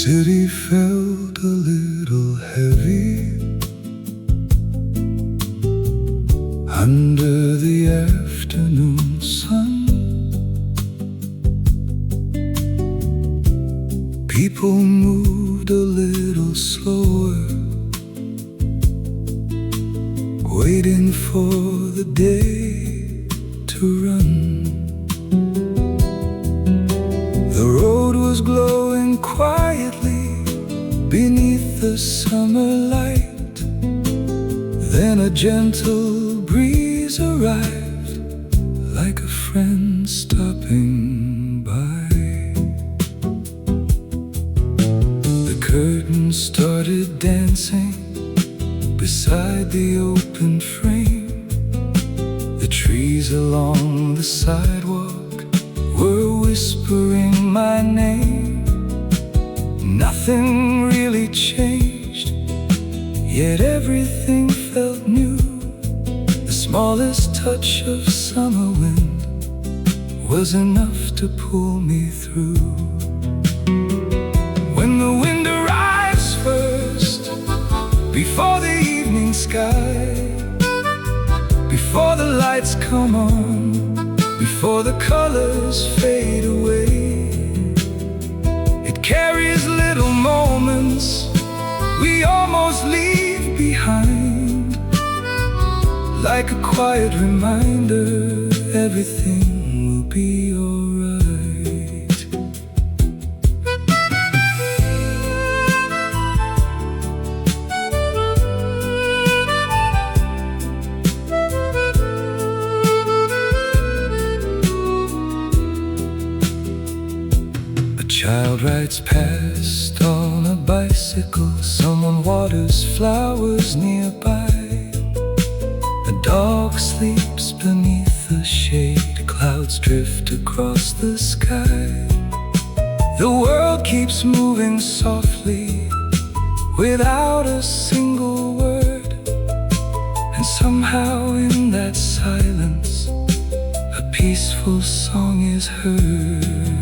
city felt a little heavy under the afternoon sun. People moved a little slower, waiting for the day to run. The road was glowing quietly beneath the summer light. Then a gentle breeze arrived, like a friend stopping by. The curtains started dancing beside the open frame. The trees along the sidewalk were whispering my name. Nothing really changed, yet everything felt new. The smallest touch of summer wind was enough to pull me through. When the wind arrives first, before the evening sky, before the lights come on, before the colors fade away, it carries little moments we almost leave behind, like a quiet reminder everything will be alright. Child rides past on a bicycle. Someone waters flowers nearby. A dog sleeps beneath the shade. Clouds drift across the sky. The world keeps moving softly without a single word. And somehow in that silence a peaceful song is heard.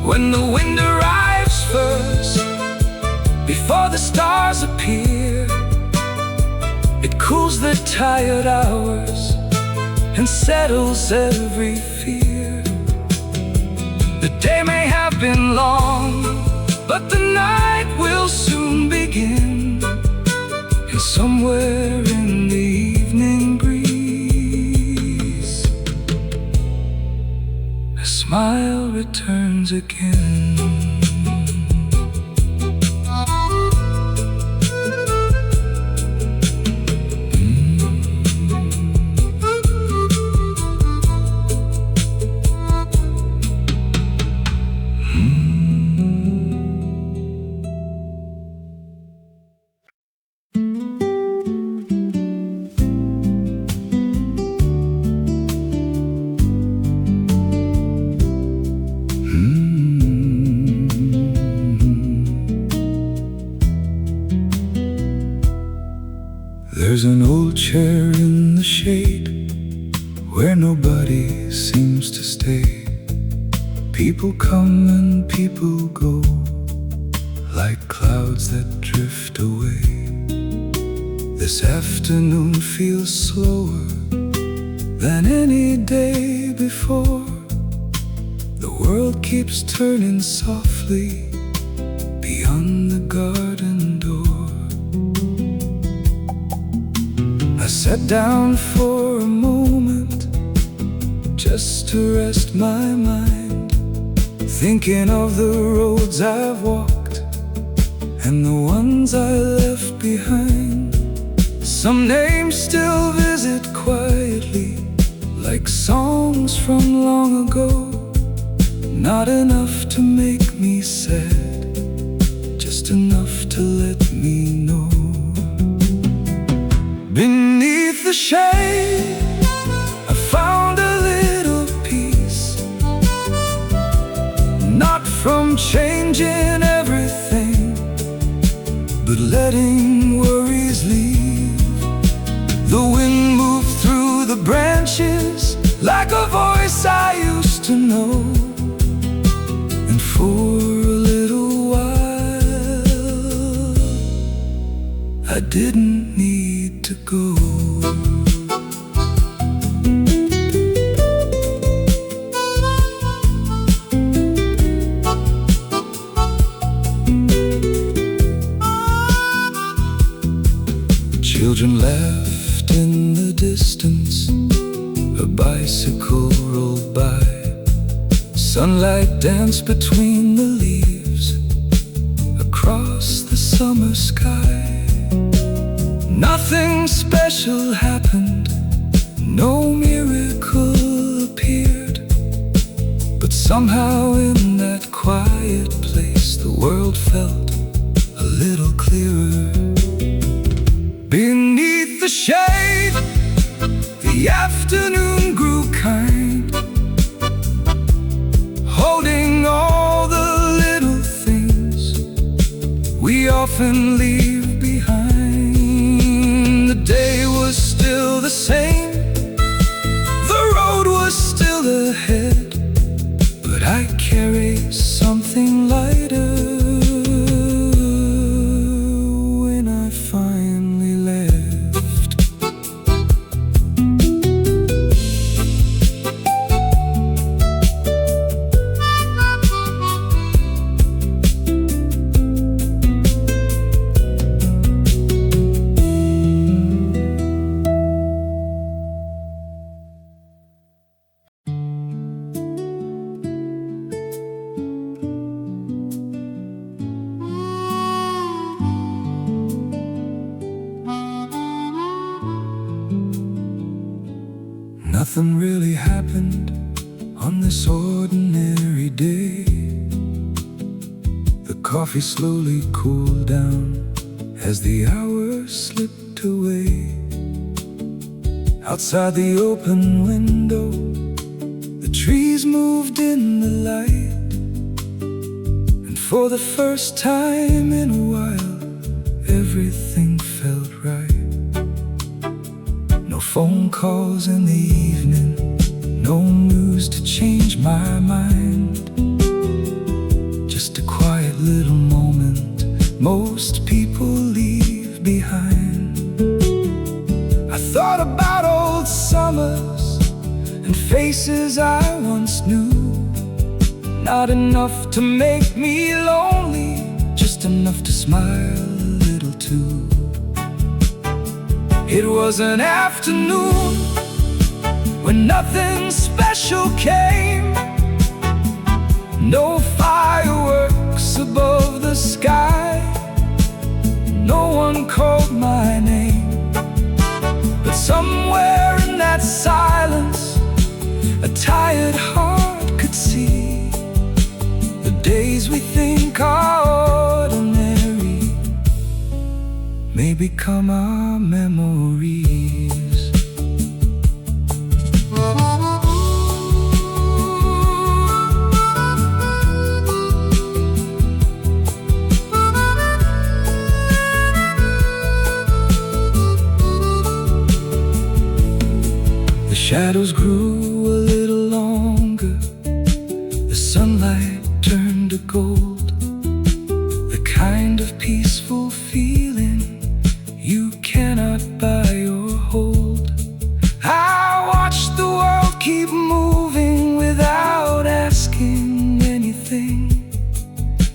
When the wind arrives first, before the stars appear, it cools the tired hours and settles every fear. The day may have been long, but the night will soon begin. And somewhere in the evening breeze, a smile returns again. There's an old chair in the shade where nobody seems to stay. People come and people go, like clouds that drift away. This afternoon feels slower than any day before. The world keeps turning softly beyond the garden door. I sat down for a moment just to rest my mind, thinking of the roads I've walked and the ones I left behind. Some names still visit quietly, like songs from long ago. Not enough to make me sad, just enough to let me know. Beneath the shade, I found a little peace, not from changing everything, but letting worries leave. The wind moved through the branches like a voice I used to know. And for a little while didn't need to go. Children laughed in the distance, a bicycle rolled by. Sunlight danced between the leaves across the summer sky. Nothing special happened, no miracle appeared, but somehow in that quiet place the world felt a little clearer. Beneath the shade, the afternoon grew kind, holding all the little things we often leave behind. The day was still the same, the road was still ahead, but I carry something lighter when I finally left. Nothing really happened on this ordinary day. The coffee slowly cooled down as the hours slipped away. Outside the open window, the trees moved in the light, and for the first time in a while, everything felt right. No phone calls in the evening, no news to change my mind. Just a quiet little moment most people leave behind. I thought about old summers and faces I once knew. Not enough to make me lonely, just enough to smile a little too. It was an afternoon when nothing special came. No fireworks above the sky, no one called my name. But somewhere in that silence, a tired heart could see the days we think are ordinary may become our memories. The shadows grew a little longer, the sunlight turned to gold, the kind of peaceful feeling you cannot buy or hold. I watched the world keep moving without asking anything,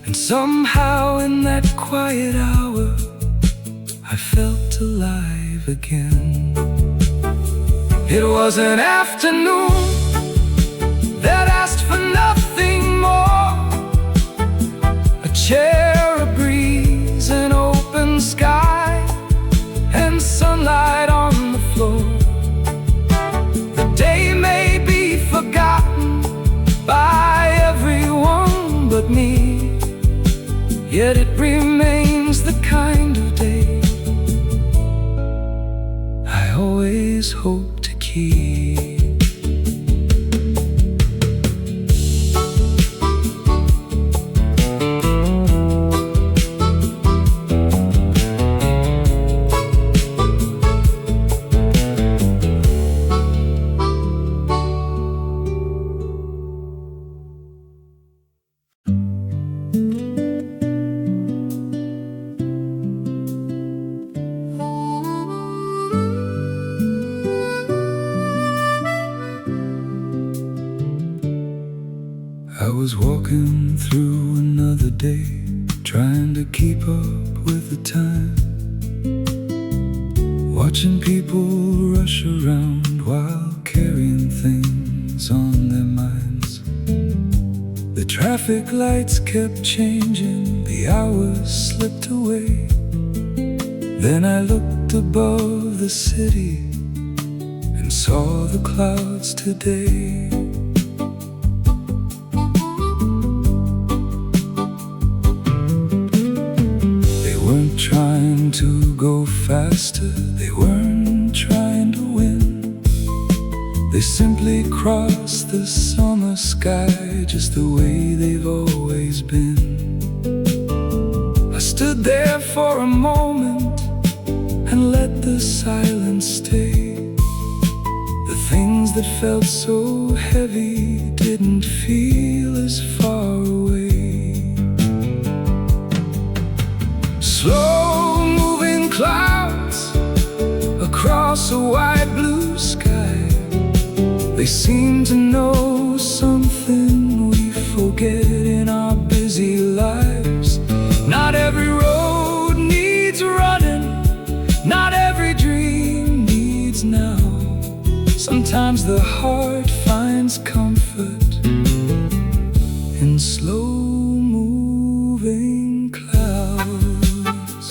and somehow in that quiet hour I felt alive again. It was an afternoon that asked for nothing more. A chair, a breeze, an open sky, and sunlight on the floor. The day may be forgotten by everyone but me, yet it remains the kind of day I always hope to keep. day, trying to keep up with the time. Watching people rush around while carrying things on their minds. The traffic lights kept changing, the hours slipped away. Then I looked above the city and saw the clouds today. They weren't trying to go faster, they weren't trying to win. They simply crossed the summer sky just the way they've always been. I stood there for a moment and let the silence stay. The things that felt so heavy didn't feel as far away. Slow-moving clouds across a wide blue sky. They seem to know something we forget in our busy lives. Not every road needs running, not every dream needs now. Sometimes the heart finds comfort in slow-moving clouds.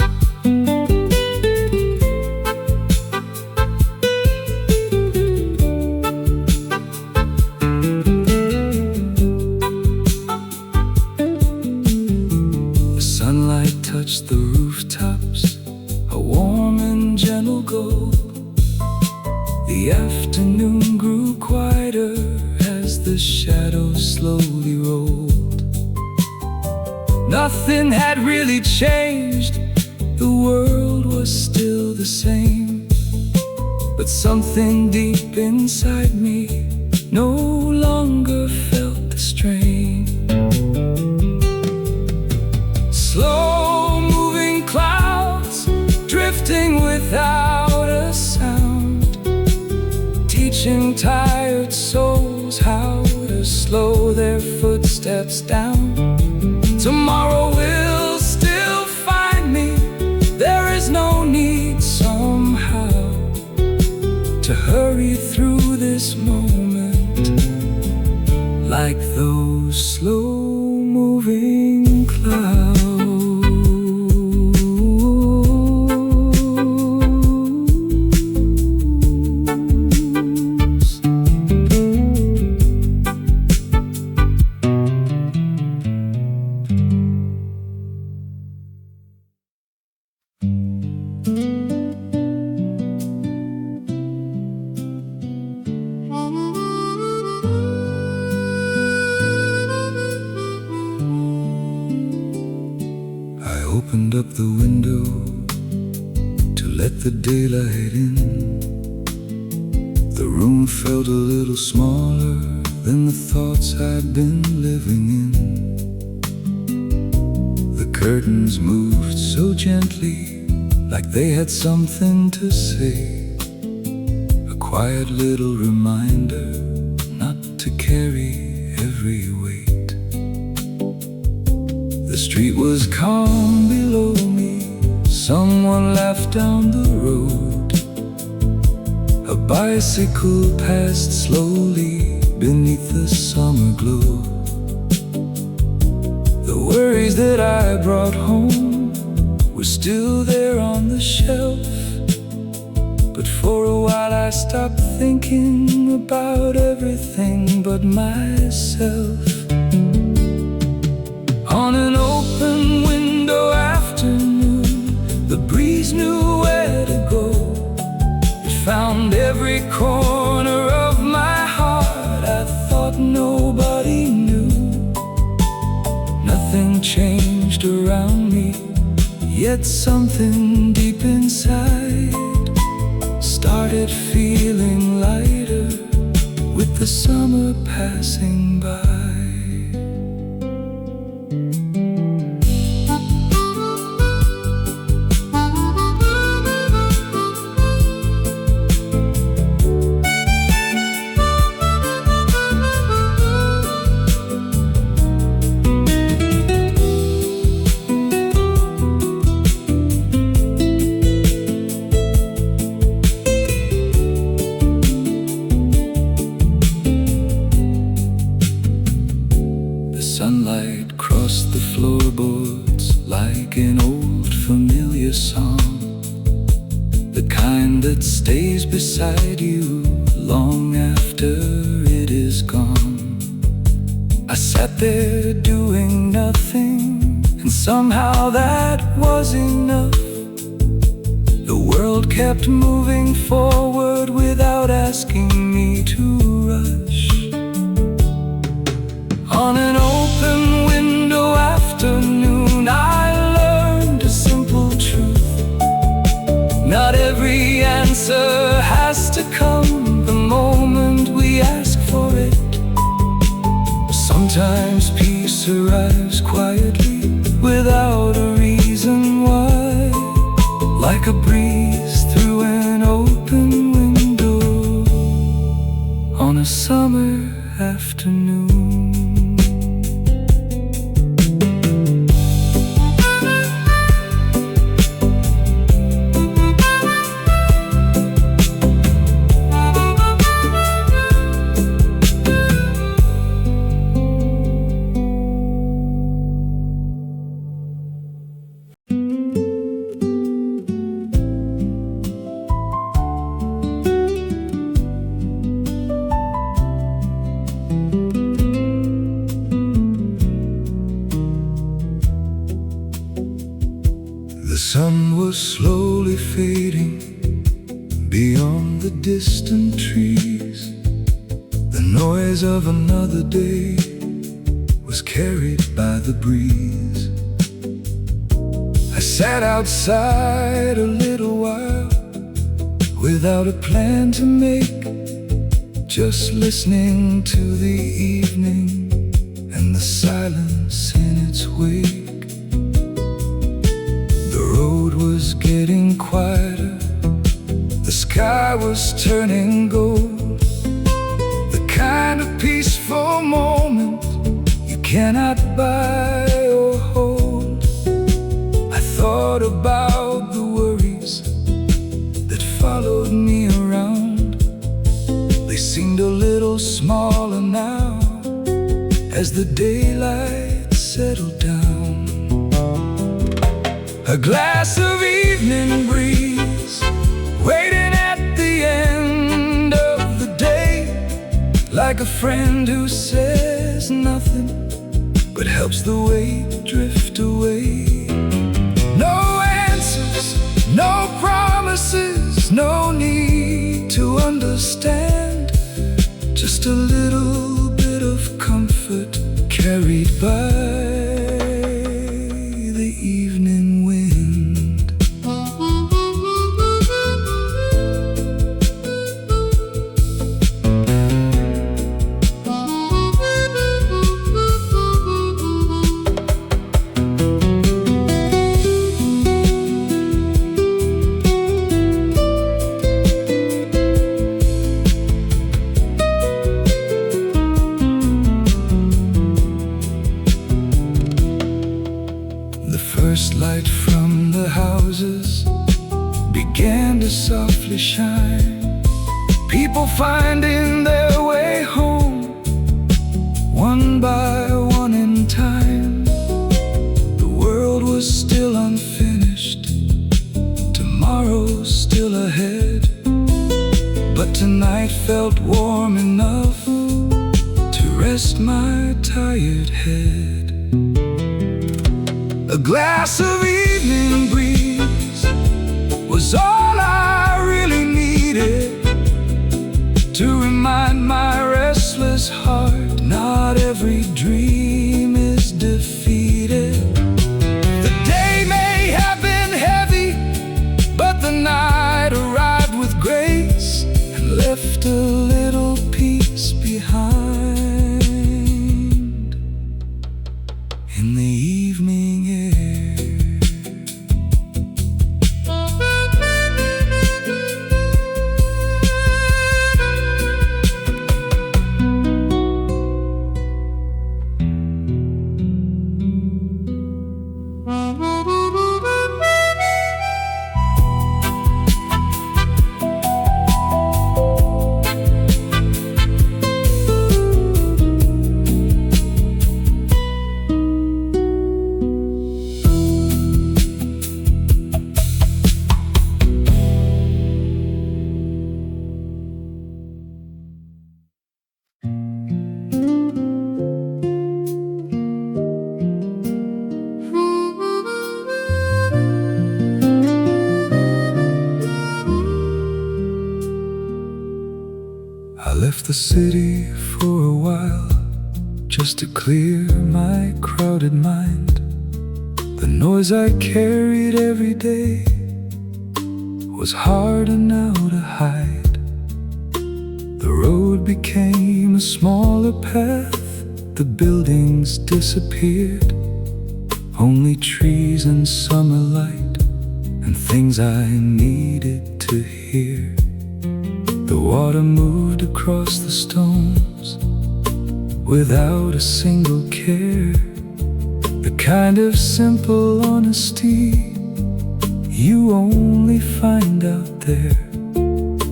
The sunlight touched the rooftops, a warm and gentle gold. The afternoon grew quieter as the shadows slowly rolled. Nothing had really changed, the world was still the same. But something deep inside me no longer felt the strain. Slow-moving clouds drifting without a sound, teaching tired souls how to slow their footsteps down. Tomorrow will still find me, there is no need somehow to hurry through this moment, like those slow-moving clouds. Opened up the window to let the daylight in. The room felt a little smaller than the thoughts I'd been living in. The curtains moved so gently, like they had something to say. A quiet little reminder not to carry every weight. The street was calm below me, someone laughed down the road. A bicycle passed slowly beneath the summer glow. The worries that I brought home were still there on the shelf, but for a while I stopped thinking about everything but myself. On an open window afternoon, the breeze knew where to go. It found every corner of my heart I thought nobody knew. Nothing changed around me, yet something deep inside started feeling lighter with the summer passing by. like an old familiar song, the kind that stays beside you long after it is gone. I sat there doing nothing, and somehow that was enough. The world kept moving forward without asking me to rush. On an open window afternoon, I learned a simple truth: not every answer has to come the moment we ask for it. Sometimes peace arrives quietly without a reason why, like a breeze through an open window on a summer afternoon. The sun was slowly fading beyond the distant trees. The noise of another day was carried by the breeze. I sat outside a little while without a plan to make, just listening to the evening and the silence in its wake. The road was getting quieter, the sky was turning gold, the kind of peaceful moment you cannot buy or hold. I thought about the worries that followed me around. They seemed a little smaller now as the daylight settled down. A glass of evening breeze waiting at the end of the day, like a friend who says nothing but helps the weight drift away. No answers, no promises, no need to understand, just a little bit of comfort carried by the evening wind. First light from the houses began to softly shine, people finding their way home, one by one in time. The world was still unfinished, tomorrow still ahead, but tonight felt warm enough to rest my tired head. A glass of evening breeze was all I really needed to remind my restless heart not every dream is defeated. The day may have been heavy, but the night arrived with grace and left a little peace behind in the evening air. the city for a while, just to clear my crowded mind. The noise I carried every day was harder now to hide. The road became a smaller path, the buildings disappeared, only trees and summer light and things I needed to hear. The water moved across the stones without a single care, the kind of simple honesty you only find out there.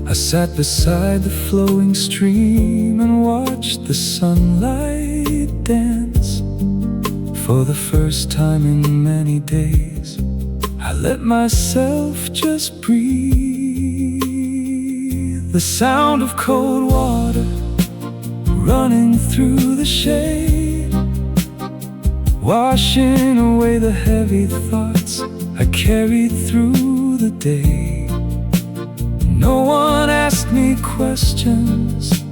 I sat beside the flowing stream and watched the sunlight dance. For the first time in many days, I let myself just breathe. The sound of cold water running through the shade, washing away the heavy thoughts I carried through the day. No one asked me questions,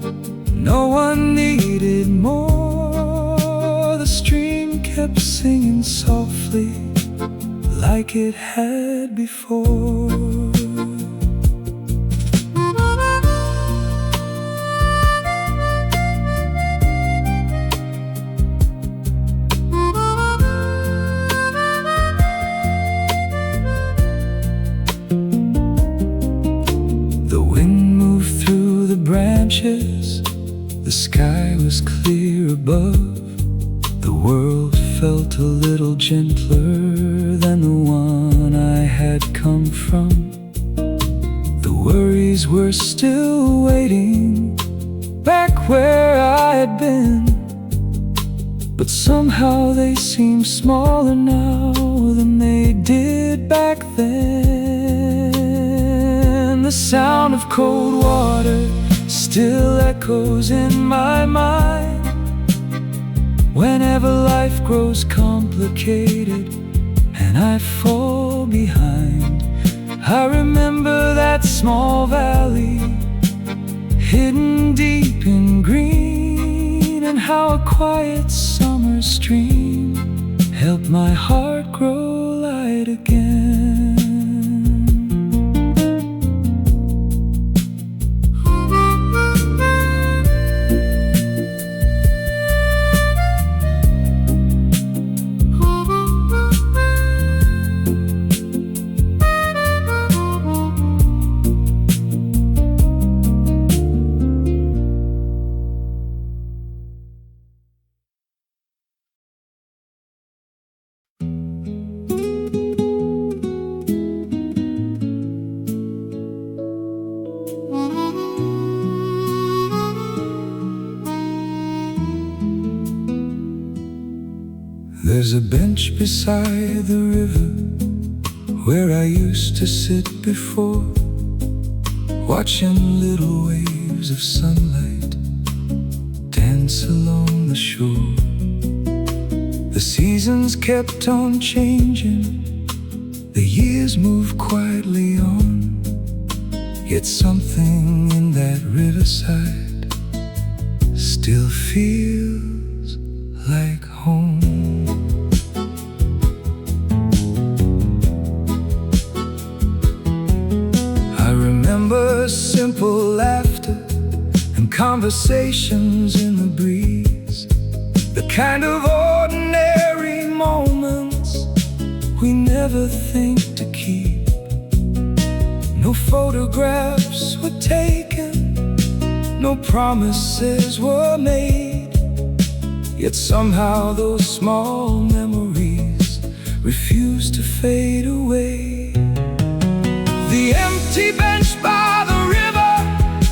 no one needed more. The stream kept singing softly like it had before. The sky was clear above. The world felt a little gentler than the one I had come from. The worries were still waiting back where I had been, but somehow they seem smaller now than they did back then. The sound of cold water still echoes in my mind. Whenever life grows complicated and I fall behind, I remember that small valley hidden deep in green, and how a quiet summer stream helped my heart grow light again. There's a bench beside the river where I used to sit before, watching little waves of sunlight dance along the shore. The seasons kept on changing, the years moved quietly on, yet something in that riverside still feels like home. Simple laughter and conversations in the breeze, the kind of ordinary moments we never think to keep. No photographs were taken, no promises were made, yet somehow those small memories refuse to fade away. The empty bench by the river,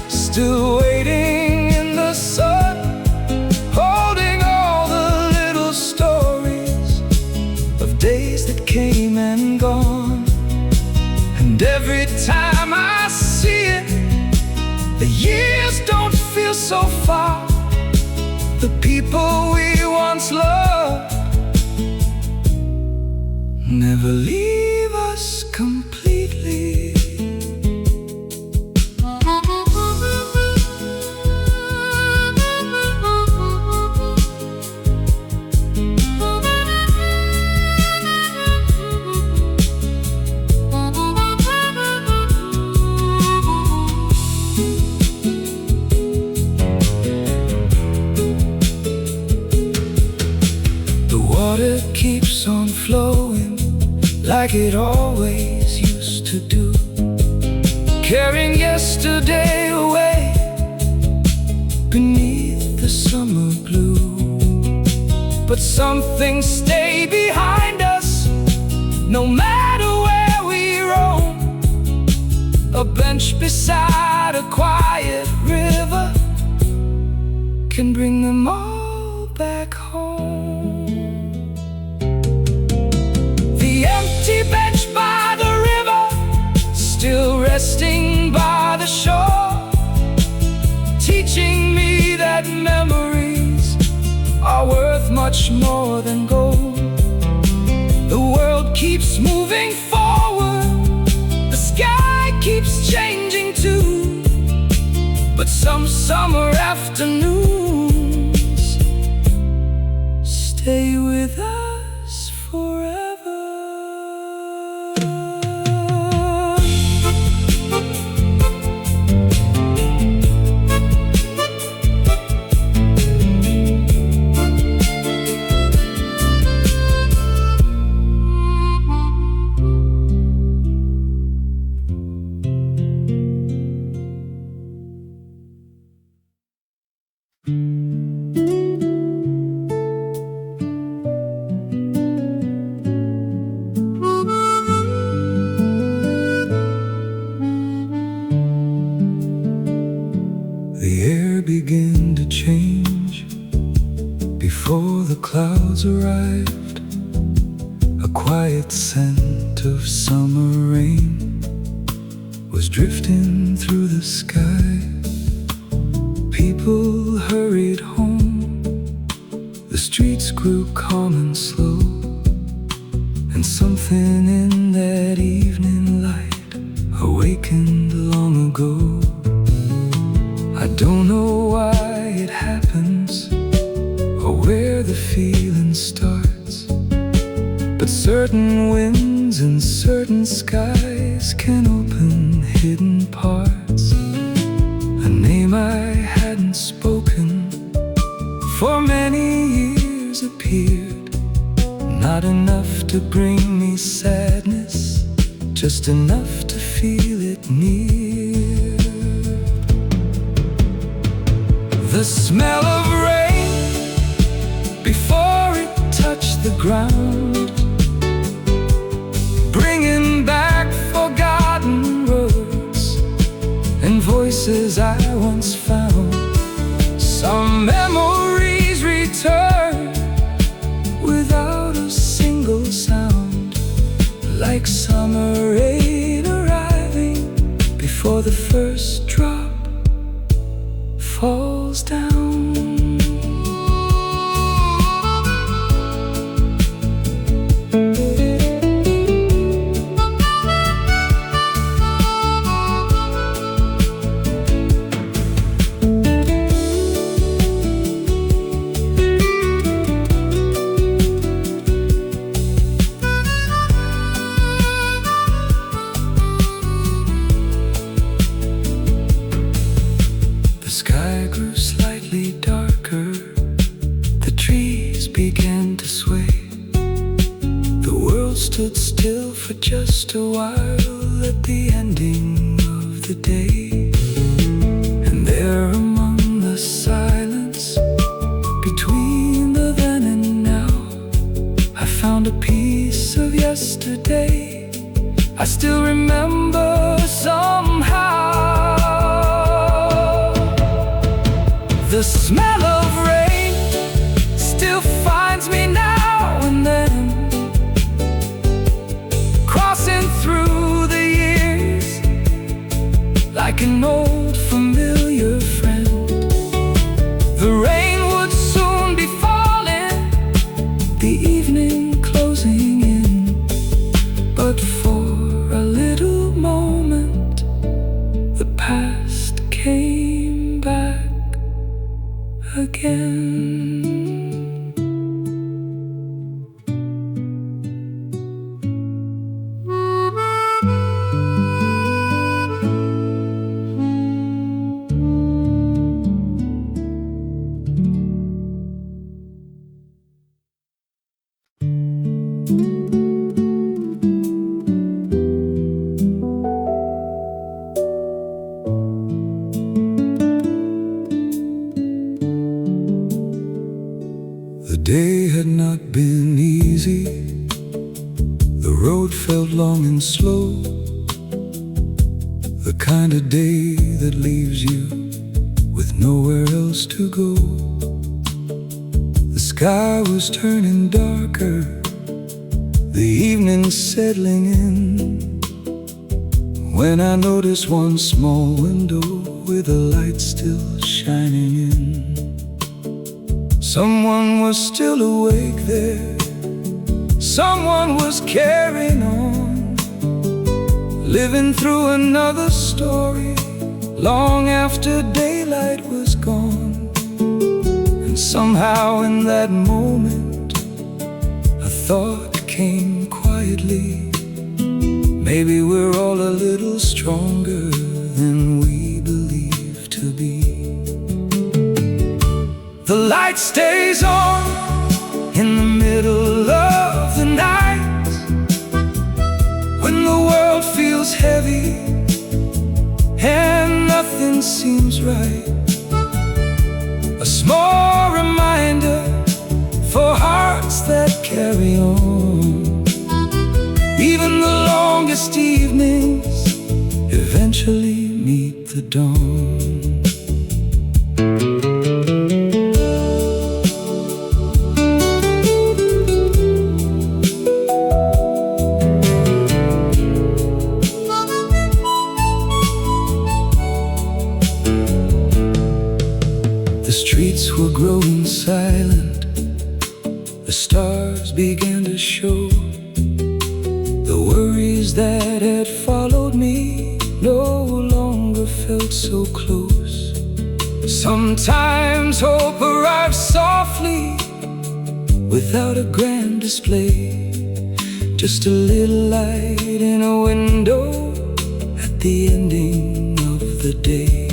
still waiting in the sun, holding all the little stories of days that came and gone. And every time I see it, the years don't feel so far. The people we once loved never leave us completely. like it always used to do, carrying yesterday away beneath the summer blue. But some things stay behind us, no matter where we roam. A bench beside a quiet river can bring them all back home. The empty bench by the river, still resting by the shore, teaching me that memories are worth much more than gold. The world keeps moving forward, the sky keeps changing too, but some summer afternoons stay with us forever. The air began to change before the clouds arrived. A quiet scent of summer rain was drifting through the sky. People hurried home, the streets grew calm and slow, and something in that evening light awakened long ago. I don't know why it happens, or where the feeling starts, but certain winds and certain skies can open hidden parts. A name I hadn't spoken for many years appeared, not enough to bring me sadness, just enough to feel it near. The smell of rain before it touched the ground, bringing back forgotten words and voices I once found. Some memories return without a single sound, like summer rain arriving before the first drop falls down. The sky grew slightly darker, the trees began to sway. The world stood still for just a while at the ending of the day. And there among the silence between the then and now, I found a piece of yesterday I still remember somehow. The smell of rain still finds me now and then, crossing through the years like an old familiar friend. The rain would soon be falling, the evening closing in, but for a little moment the past came back The road felt long and slow, the kind of day that leaves you with nowhere else to go. The sky was turning darker, the evening settling in, when I noticed one small window with a light still shining in. Someone was still awake there, someone was carrying on, living through another story long after daylight was gone. And somehow in that moment a thought came quietly, maybe we're all a little stronger than we believe to be. The light stays on in the middle of the night, when the world feels heavy and nothing seems right. A small reminder for hearts that carry on. Even the longest evenings eventually meet the dawn. The streets were growing silent, the stars began to show. The worries that had followed me no longer felt so close. Sometimes hope arrives softly, without a grand display, just a little light in a window at the ending of the day.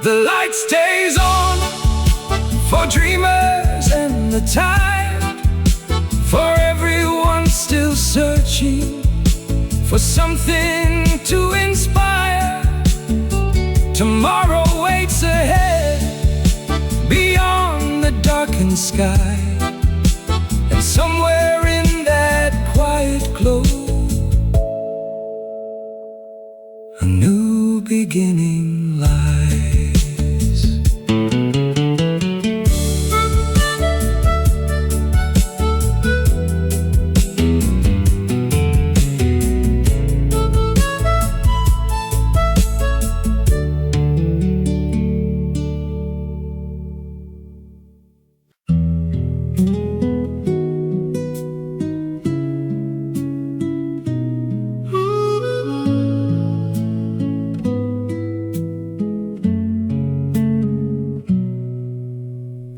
The light stays on for dreamers and the tired, for everyone still searching for something to inspire. Tomorrow waits ahead beyond the darkened sky, and somewhere in that quiet glow, a new beginning lies.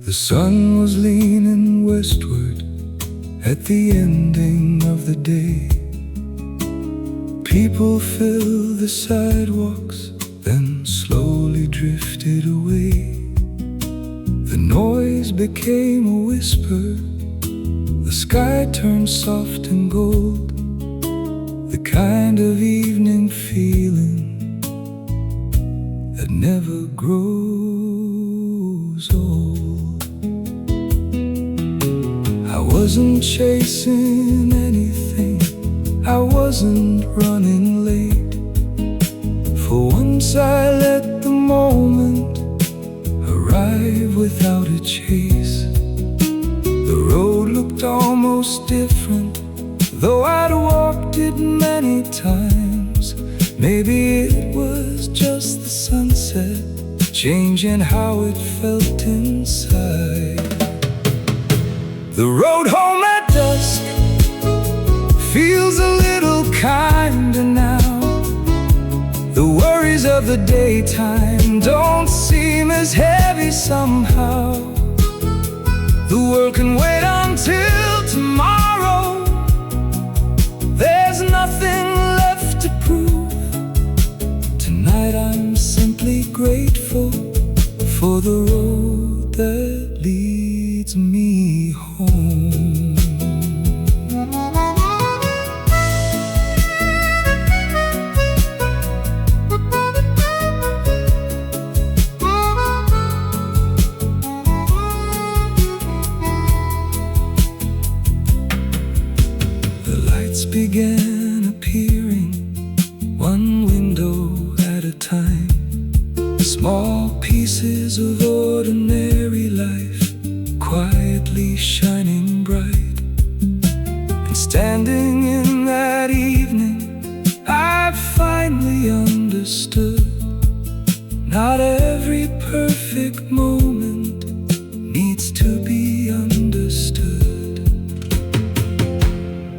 The sun was leaning westward at the ending of the day. People filled the sidewalks, then slowly drifted away. The noise became a whisper, the sky turned soft and gold, the kind of evening feeling that never grows old. I wasn't chasing anything, I wasn't running late. For once I let the moment arrive without a chase. The road looked almost different, though I'd walked it many times. Maybe it was just the sunset changing how it felt inside. The road home at dusk feels a little kinder now. The worries of the daytime don't seem as heavy somehow. The world can wait until tomorrow. There's nothing left to prove. Tonight I'm simply grateful for the road that leads me home. lights began appearing, one window at a time. Small pieces of ordinary life quietly shining bright. And standing in that evening, I finally understood, not every perfect moment needs to be understood.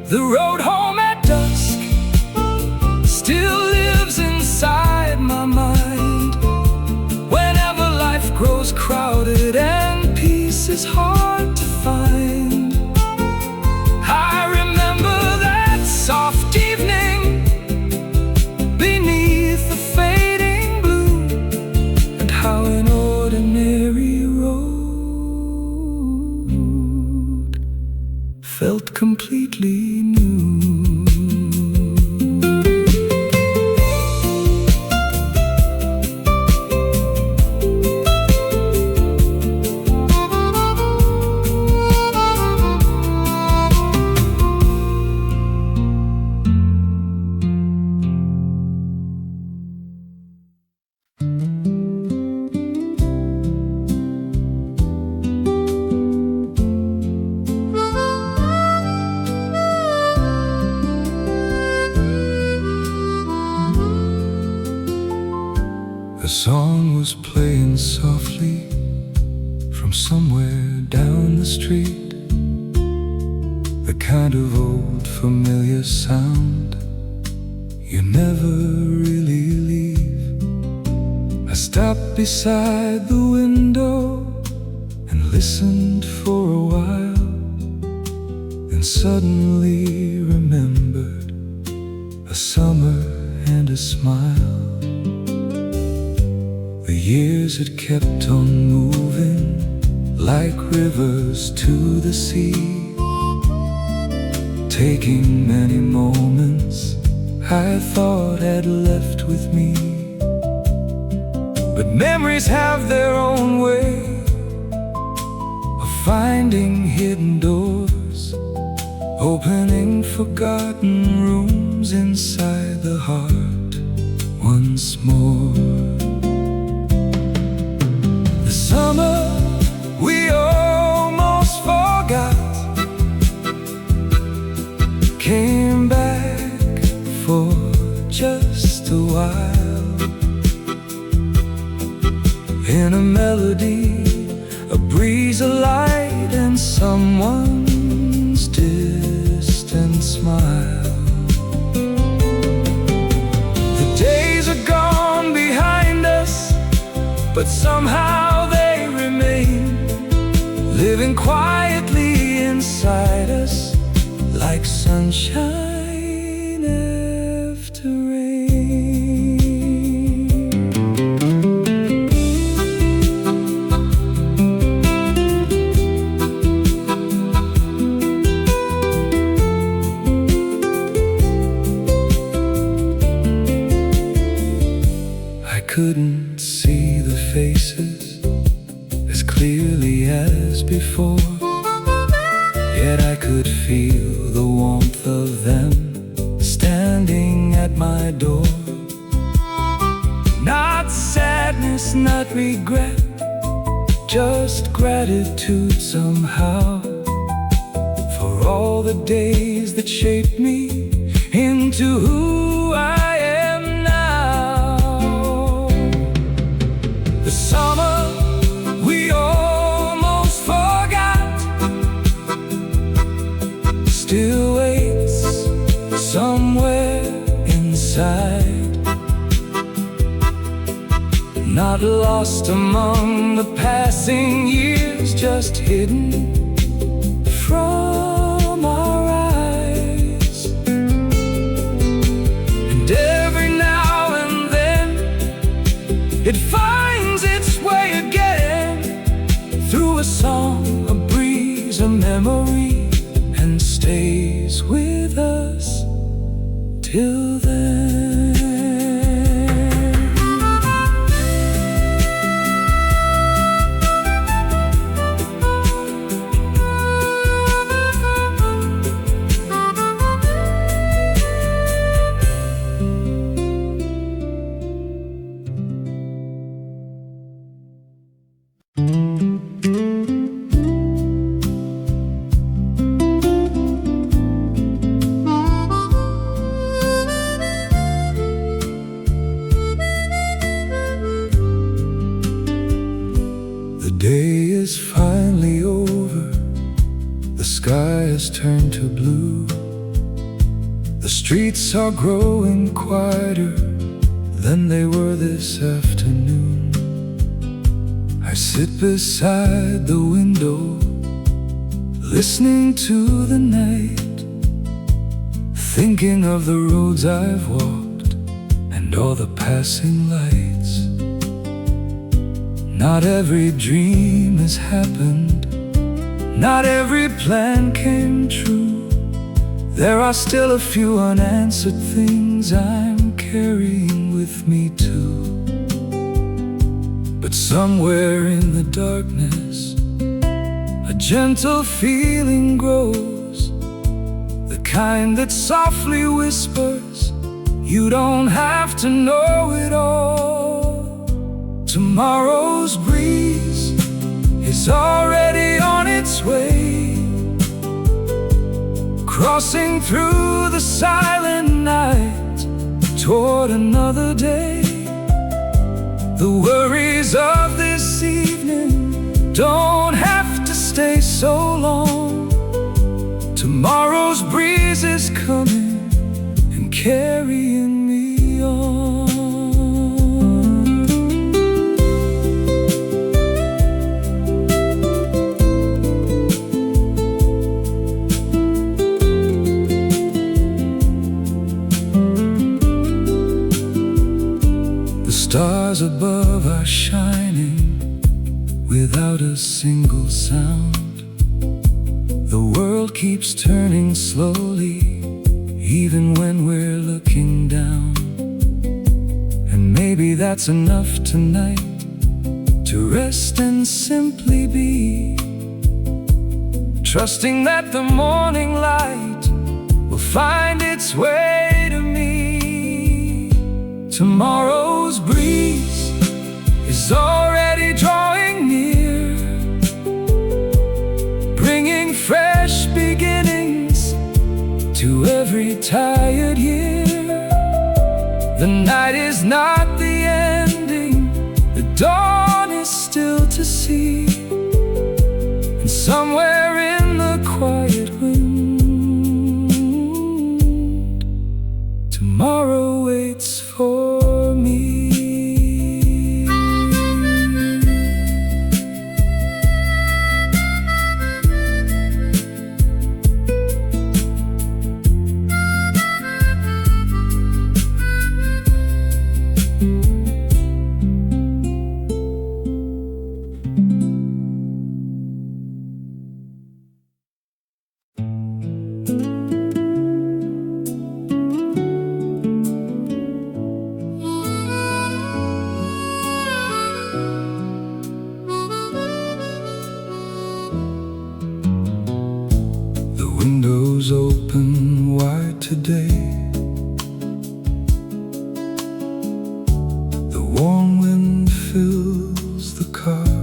The road home at dusk still lives inside my mind. Whenever life grows crowded and peace is hard to find, I remember that soft evening beneath the fading blue, and how an ordinary road felt completely new. The song was playing softly from somewhere down the street, the kind of old familiar sound you never really leave. I stopped beside the window and listened for a while, then suddenly remembered a summer and a smile. The years had kept on moving like rivers to the sea, taking many moments I thought had left with me. But memories have their own way of finding hidden doors, opening forgotten rooms inside the heart once more. The summer we almost forgot came back for just a while, in a melody, a breeze, a light, and someone's distant smile. The days are gone behind us, but somehow they remain, living quietly inside us like sunshine after rain. I couldn't see the faces as clearly as before, yet I could feel the warmth of them standing at my door. Not sadness, not regret, just gratitude somehow, for all the days that shaped me into who I am now. The summer we almost forgot still waits somewhere inside, not lost among the passing years, just hidden from our eyes. And every now and then it finds its way again, through a song, a breeze, a memory, and stays with us till then. are blue. The streets are growing quieter than they were this afternoon. I sit beside the window, listening to the night, thinking of the roads I've walked and all the passing lights. Not every dream has happened, not every plan came true. There are still a few unanswered things I'm carrying with me too. But somewhere in the darkness, a gentle feeling grows, the kind that softly whispers, you don't have to know it all. Tomorrow's breeze is already on its way, crossing through the silent night toward another day. The worries of this evening don't have to stay so long. Tomorrow's breeze is coming and carrying me on. The stars above are shining without a single sound. The world keeps turning slowly, even when we're looking down. And maybe that's enough tonight to rest and simply be, trusting that the morning light will find its way to me. Tomorrow's breeze is already drawing near, bringing fresh beginnings to every tired year. The night is not the ending, the dawn is still to see. And somewhere in the quiet wind, tomorrow waits for me. Windows open wide today. The warm wind fills the car.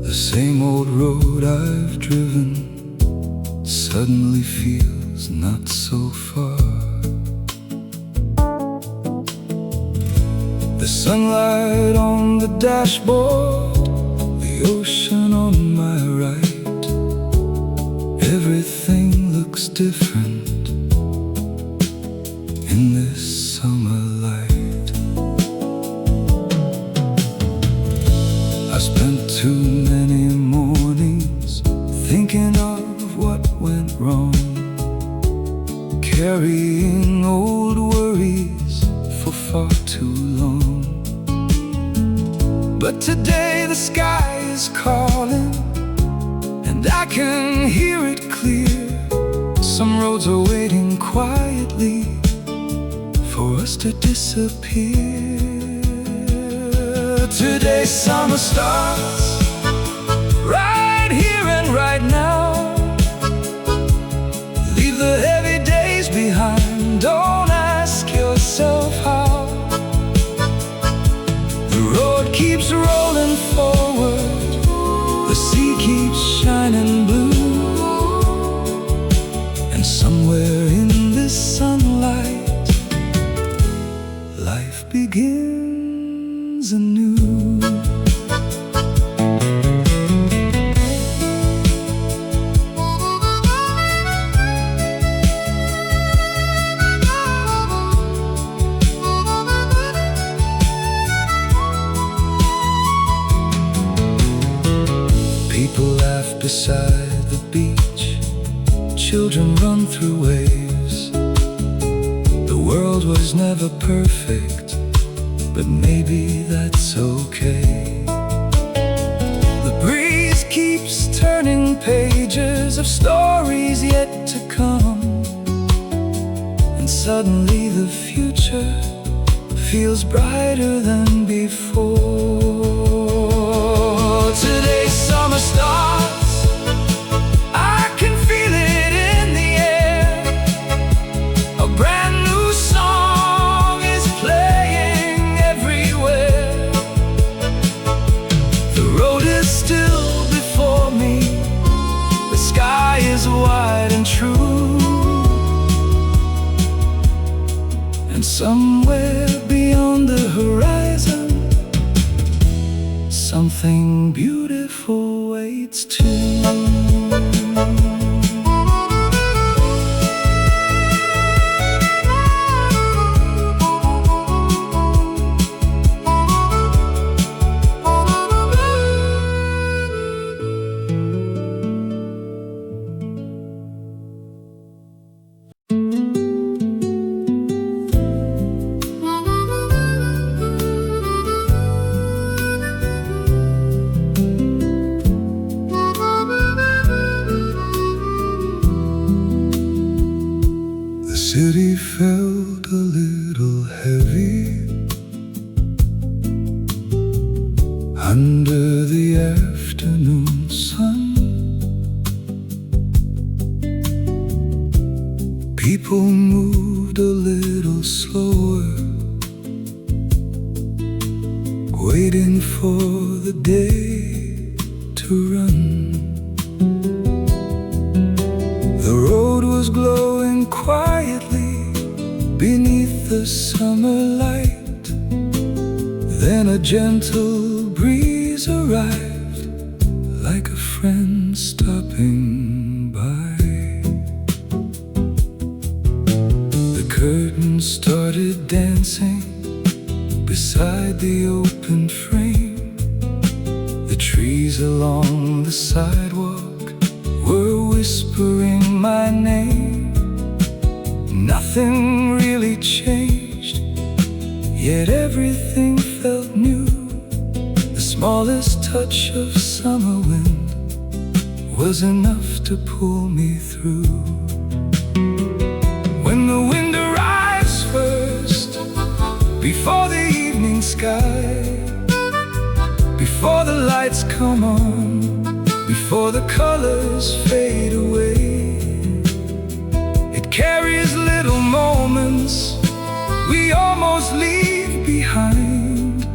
The same old road I've driven suddenly feels not so far. The sunlight on the dashboard, the ocean on my right. Everything looks different in this summer light. I spent too many mornings thinking of what went wrong, carrying old worries for far too long. But today the sky is calling, and I can hear it clear. Some roads are waiting quietly for us to disappear. Today summer starts right here and right now. Leave the heavy days behind, don't ask yourself how. The road keeps rolling forward, the sea keeps shining blue, and somewhere in this sunlight, life begins anew. beside the beach, children run through waves. The world was never perfect, but maybe that's okay. The breeze keeps turning pages of stories yet to come, and suddenly the future feels brighter than before. Today's summer starts, I can feel it in the air. A brand new song is playing everywhere. The road is still before me, the sky is wide and true, and somewhere beyond the horizon, something beautiful waits too. The city felt a little heavy under the afternoon sun. People moved a little slower, waiting for the day to run. The road was glowing quietly beneath the summer light. Then a gentle breeze arrived, like a friend stopping by. The curtains started dancing beside the open frame. The trees along the sidewalk were whispering my name. Nothing really changed, yet everything felt new. The smallest touch of summer wind was enough to pull me through. When the wind arrives first, before the evening sky, before the lights come on, before the colors fade away, it carries little moments we almost leave behind,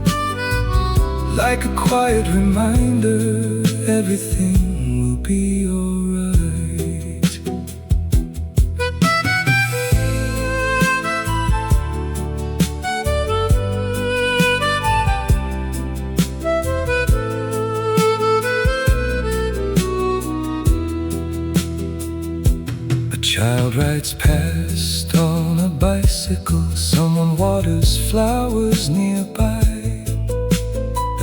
like a quiet reminder everything will be alright. A child rides past on a bicycle, someone waters flowers nearby.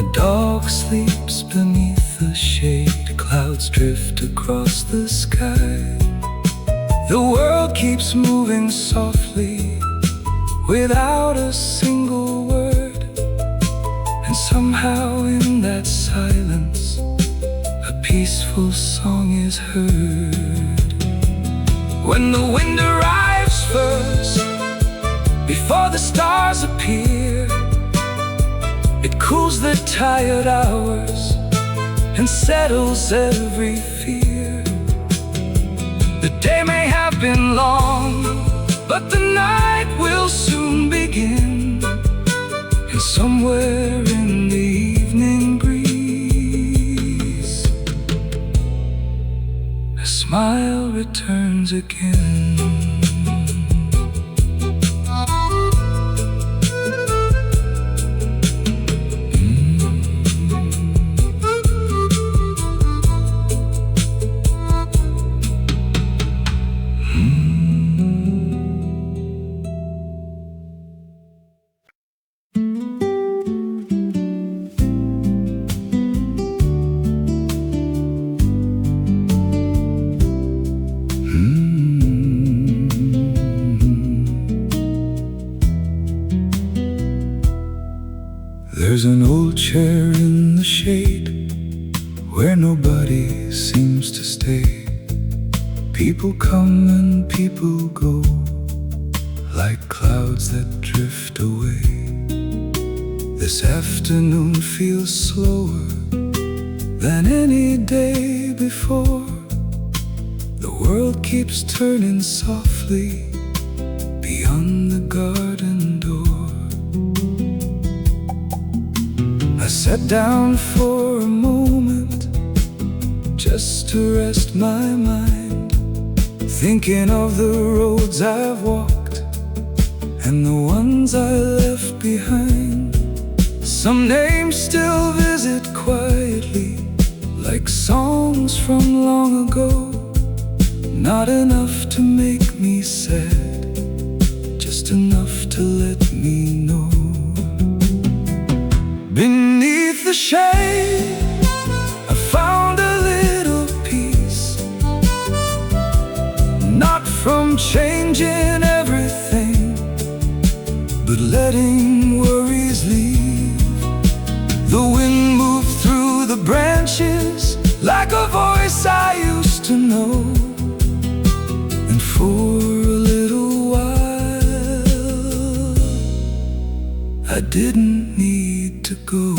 A dog sleeps beneath the shade, clouds drift across the sky. The world keeps moving softly, without a single word, and somehow in that silence, a peaceful song is heard. When the wind arrives first, before the stars appear, it cools the tired hours and settles every fear. The day may have been long, but the night will soon begin. And somewhere in the evening breeze, a smile returns again. chair in the shade where nobody seems to stay. People come and people go, like clouds that drift away. This afternoon feels slower than any day before. The world keeps turning softly beyond the garden door. I sat down for a moment just to rest my mind, thinking of the roads I've walked and the ones I left behind. Some names still visit quietly, like songs from long ago. Not enough to make me sad, just enough to let me know. Beneath the shade, I found a little peace, not from changing everything, but letting worries leave. The wind moved through the branches like a voice I used to know. And for a little while, I didn't need to go.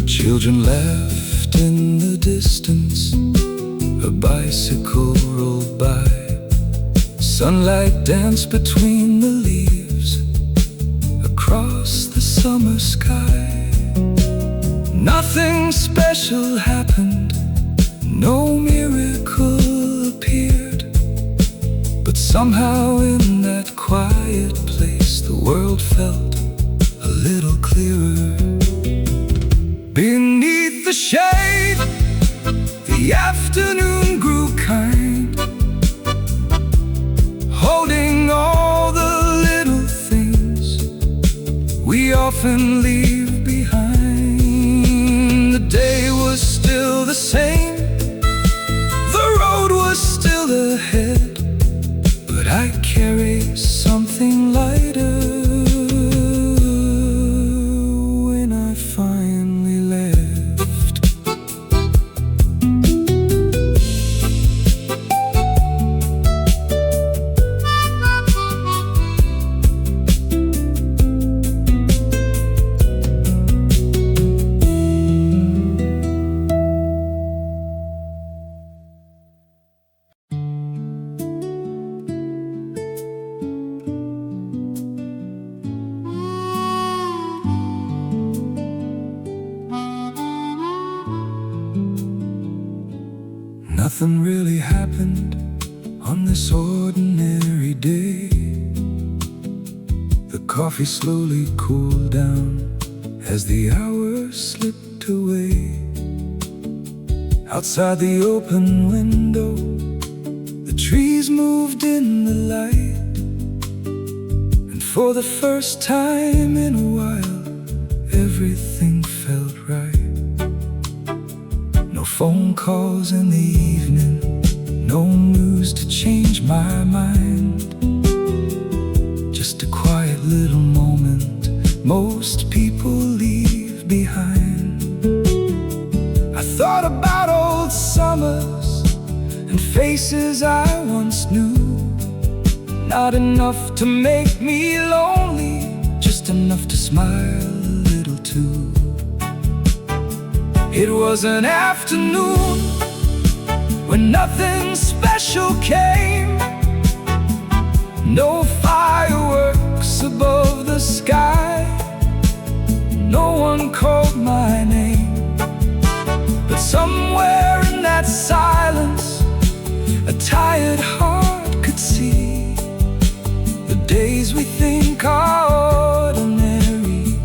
Children laughed in the distance, a bicycle rolled by. Sunlight danced between the leaves across the summer sky. Nothing special happened, no miracle appeared, but somehow in that quiet place the world felt a little clearer. Beneath the shade, the afternoon grew kind, holding all the little things we often leave behind. The day was still the same, the road was still ahead, but I carry something lighter when I finally left. Nothing really happened on this ordinary day. The coffee slowly cooled down as the hours slipped away. Outside the open window, the trees moved in the light, and for the first time in a while, everything felt right. No phone calls in the evening, no news to change my mind. Just a quiet little moment most people leave behind. I thought about old summers and faces I once knew. Not enough to make me lonely, just enough to smile a little too. It was an afternoon when nothing special came. No fireworks above the sky, no one called my name. But somewhere in that silence, a tired heart could see the days we think are ordinary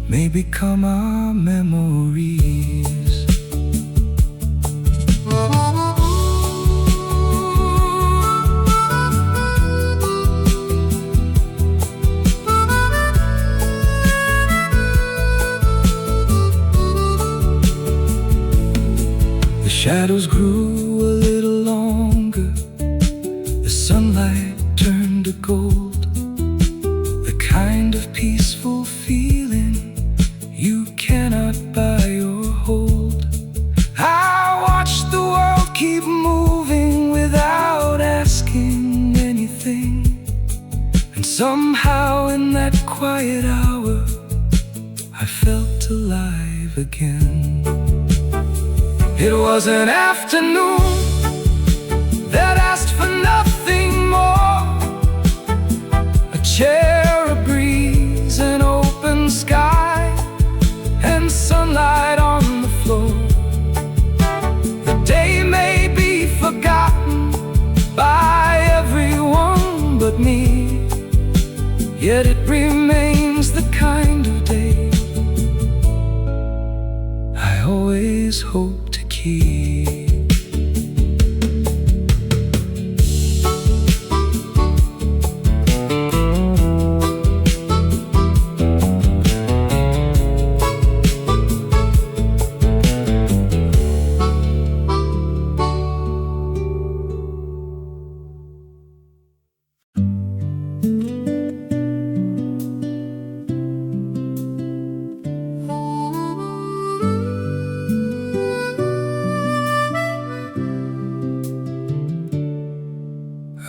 may become our memories. sunlight turned to gold, the kind of peaceful feeling you cannot buy or hold. I watched the world keep moving without asking anything, and somehow in that quiet hour I felt alive again. It was an afternoon that asked for nothing more, a chair, a breeze, an open sky, and sunlight on the floor. The day may be forgotten by everyone but me, yet it remains the kind of day I always hope to keep.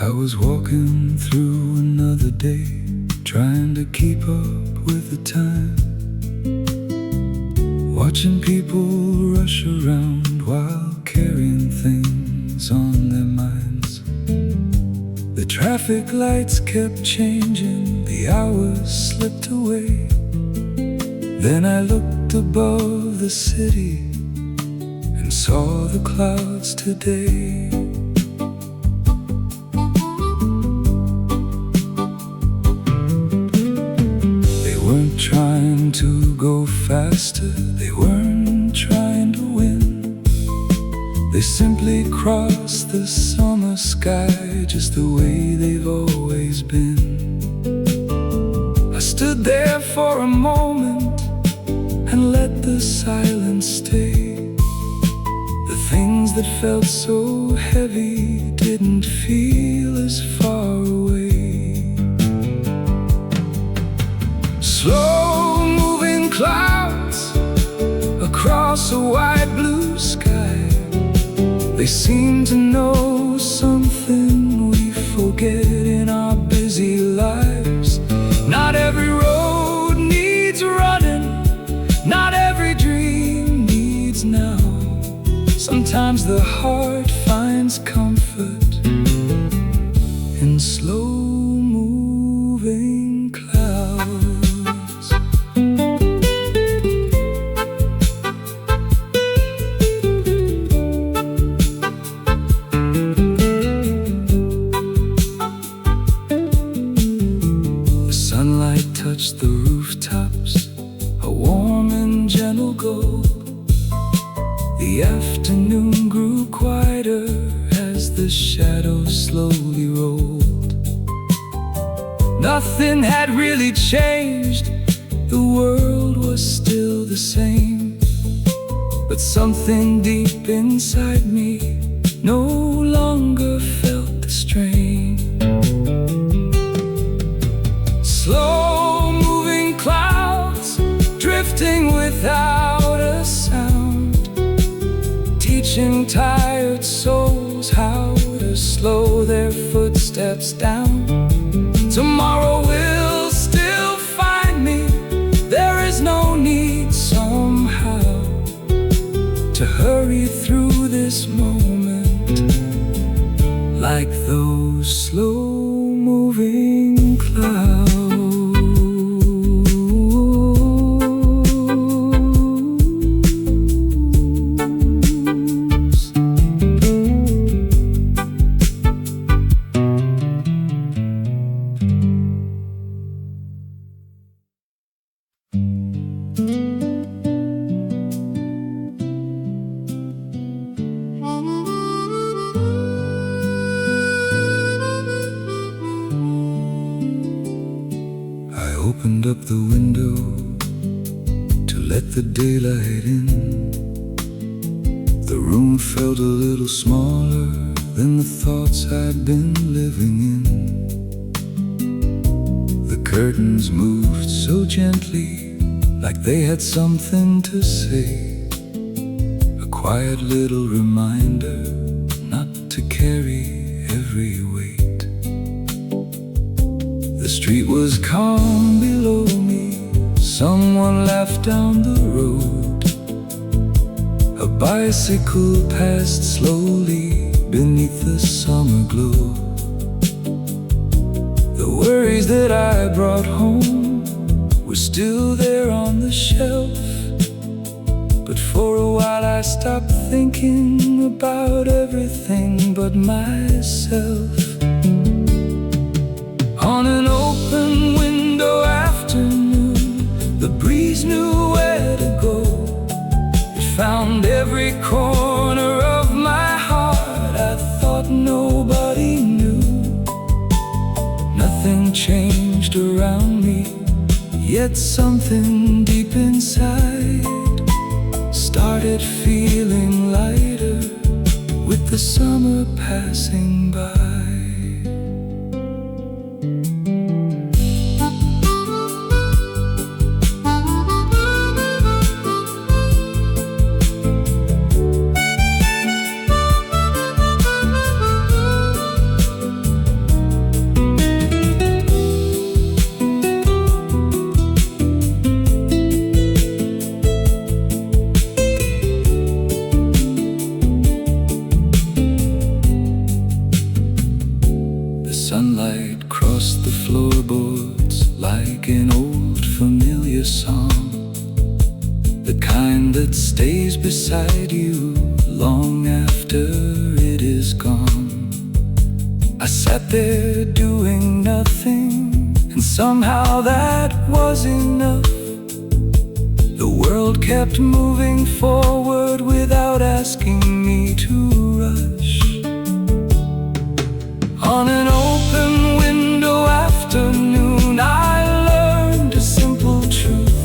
I was walking through another day, trying to keep up with the time, watching people rush around while carrying things on their minds. The traffic lights kept changing, the hours slipped away. Then I looked above the city and saw the clouds today. Trying to go faster, they weren't trying to win. They simply crossed the summer sky just the way they've always been. I stood there for a moment and let the silence stay. The things that felt so heavy didn't feel as far away. Slow-moving clouds across a wide blue sky, they seem to know something we forget in our busy lives. Not every road needs running, not every dream needs now. Sometimes the heart finds comfort in slow-moving clouds. Touched the rooftops, a warm and gentle gold. The afternoon grew quieter as the shadows slowly rolled. Nothing had really changed, the world was still the same, but something deep inside me no longer felt the strain. Slow-moving clouds drifting without a sound, teaching tired souls how to slow their footsteps down. Tomorrow will still find me, there is no need somehow to hurry through this moment, like those slow-moving clouds. Opened up the window to let the daylight in. The room felt a little smaller than the thoughts I'd been living in. The curtains moved so gently, like they had something to say. A quiet little reminder not to carry every weight. The street was calm below me. Someone laughed down the road. A bicycle passed slowly beneath the summer glow. The worries that I brought home were still there on the shelf. But for a while I stopped thinking about everything but myself. On an open window afternoon, the breeze knew where to go. It found every corner of my heart I thought nobody knew. Nothing changed around me, yet something deep inside started feeling lighter with the summer passing by. Sunlight crossed the floorboards like an old familiar song, the kind that stays beside you long after it is gone. I sat there doing nothing, and somehow that was enough. The world kept moving forward without asking me to rush. On an open window afternoon, I learned a simple truth.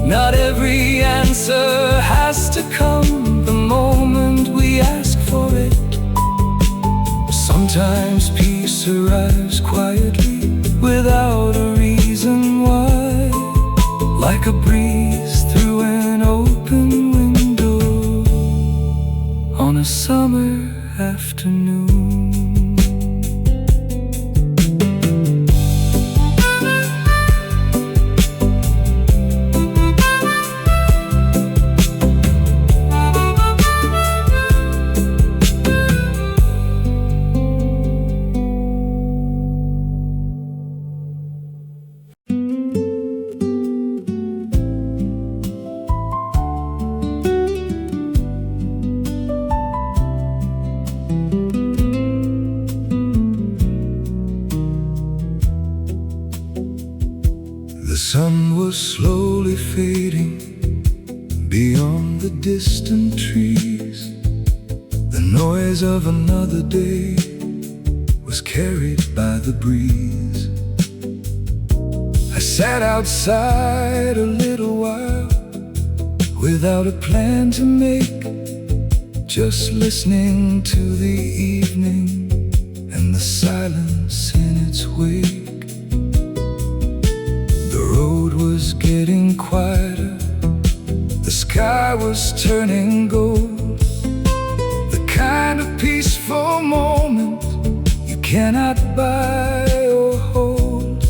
Not every answer has to come the moment we ask for it. Sometimes peace arrives quietly without a reason why, like a breeze through an open window on a summer afternoon. The sun was slowly fading beyond the distant trees. The noise of another day was carried by the breeze. I sat outside a little while without a plan to make, just listening to the evening and the silence in its wake. The road was getting quieter, the sky was turning gold, the kind of peaceful moment you cannot buy or hold.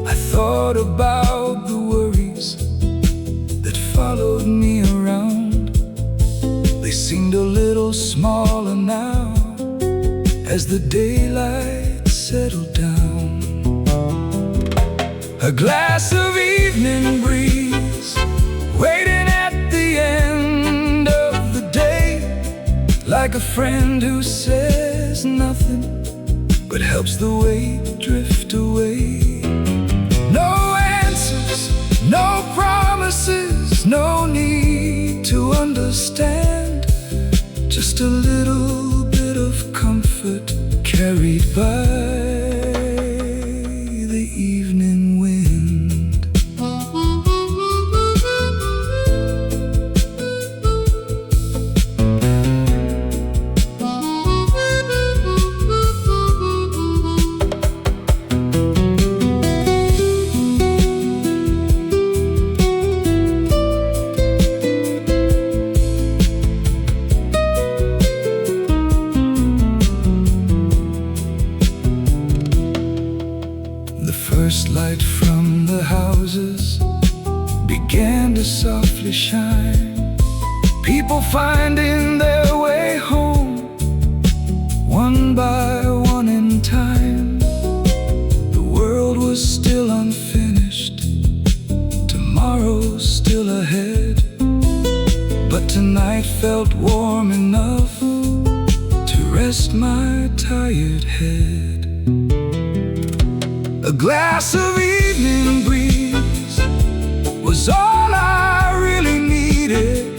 I thought about the worries that followed me around. They seemed a little smaller now as the daylight settled down. A glass of evening breeze waiting at the end of the day, like a friend who says nothing but helps the weight drift away. No answers, no promises, no need to understand, just a little bit of comfort carried by the evening wind. first light from the houses began to softly shine. People finding their way home, one by one in time. The world was still unfinished, tomorrow still ahead, but tonight felt warm enough to rest my tired head. A glass of evening breeze was all I really needed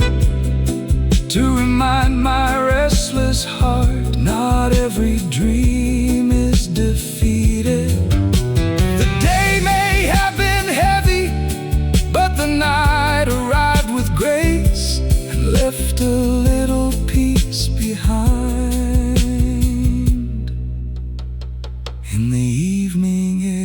to remind my restless heart not every dream is defeated. The day may have been heavy, but the night arrived with grace and left a little peace behind in the evening air.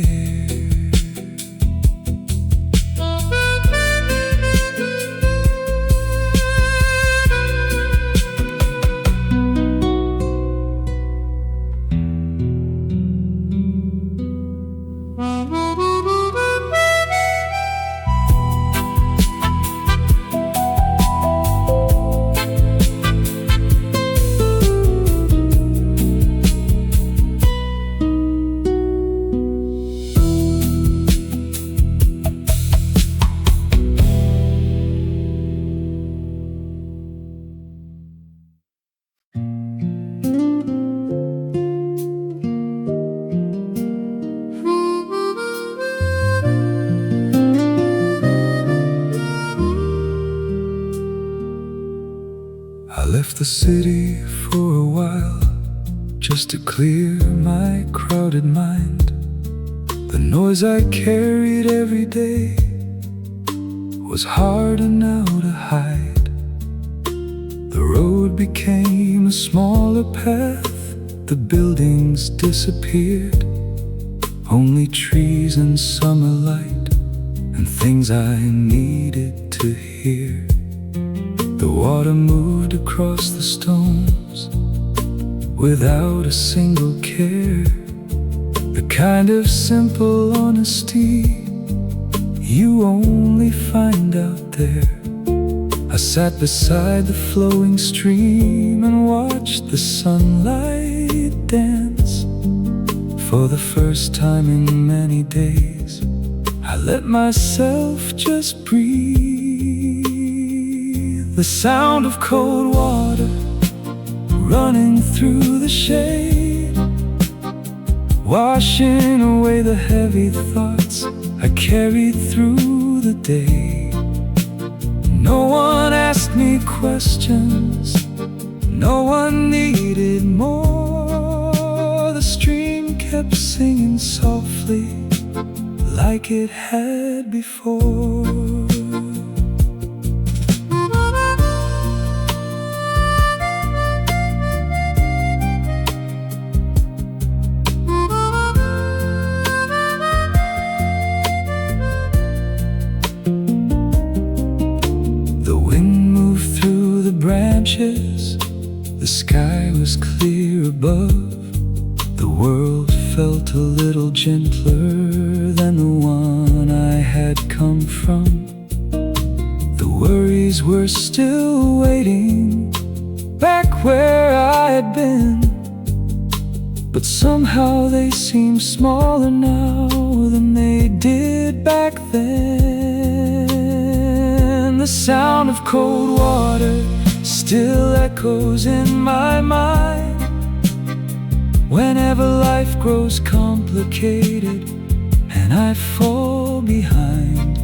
I left the city for a while just to clear my crowded mind. The noise I carried every day was harder now to hide. The road became a smaller path, the buildings disappeared, only trees and summer light and things I needed to hear. The water moved across the stones without a single care, the kind of simple honesty you only find out there. I sat beside the flowing stream and watched the sunlight dance. For the first time in many days, I let myself just breathe. The sound of cold water running through the shade, washing away the heavy thoughts I carried through the day. No one asked me questions, no one needed more. The stream kept singing softly like it had before. Branches, the sky was clear above. The world felt a little gentler than the one I had come from. The worries were still waiting back where I had been, but somehow they seem smaller now than they did back then. The sound of cold water still echoes in my mind whenever life grows complicated and I fall behind.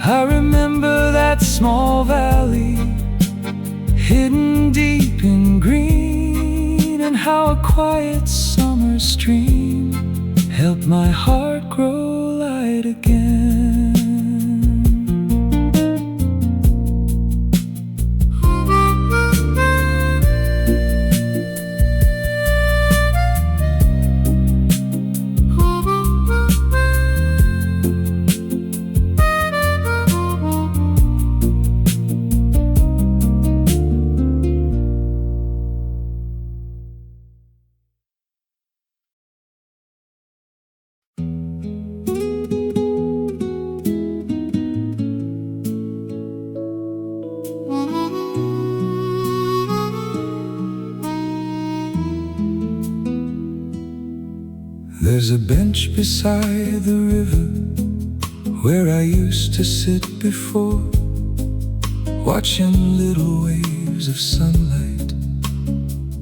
I remember that small valley hidden deep in green, and how a quiet summer stream helped my heart grow light again. There's a bench beside the river where I used to sit before, watching little waves of sunlight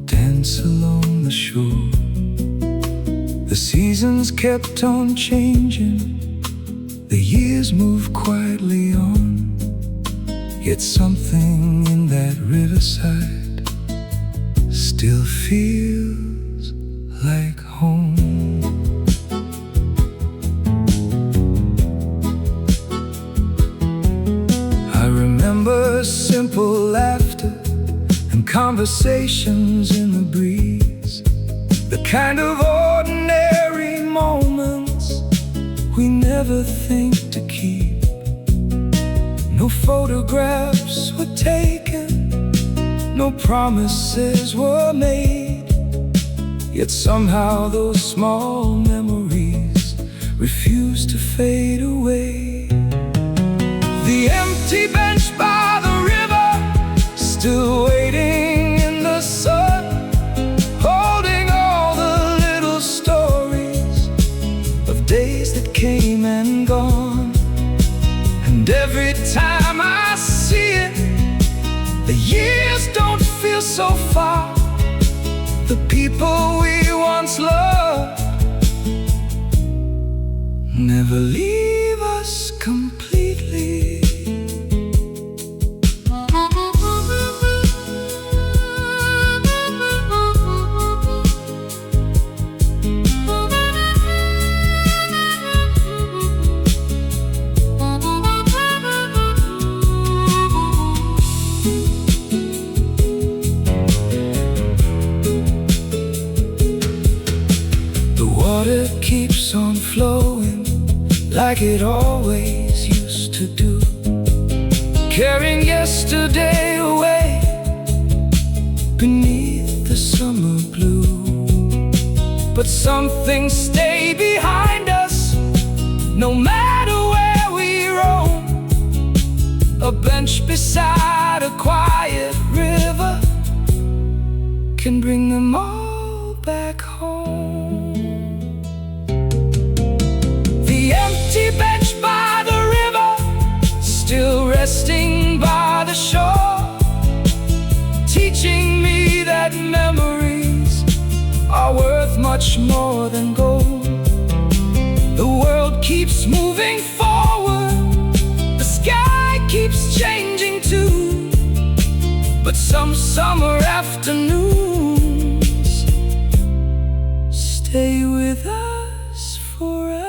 dance along the shore. The seasons kept on changing, the years moved quietly on, yet something in that riverside still feels like home. I remember simple laughter and conversations in the breeze, the kind of ordinary moments we never think to keep. No photographs were taken, no promises were made, yet somehow those small memories refuse to fade away. The empty bench by the river, still waiting in the sun, holding all the little stories of days that came and gone. And every time I see it, the years don't feel so far. The people we once loved never leave us completely. Water keeps on flowing like it always used to do, carrying yesterday away beneath the summer blue. But some things stay behind us, no matter where we roam. A bench beside a quiet river can bring them all back home. The empty bench by the river, still resting by the shore, teaching me that memories are worth much more than gold. The world keeps moving forward, the sky keeps changing too, but some summer afternoons stay with us forever.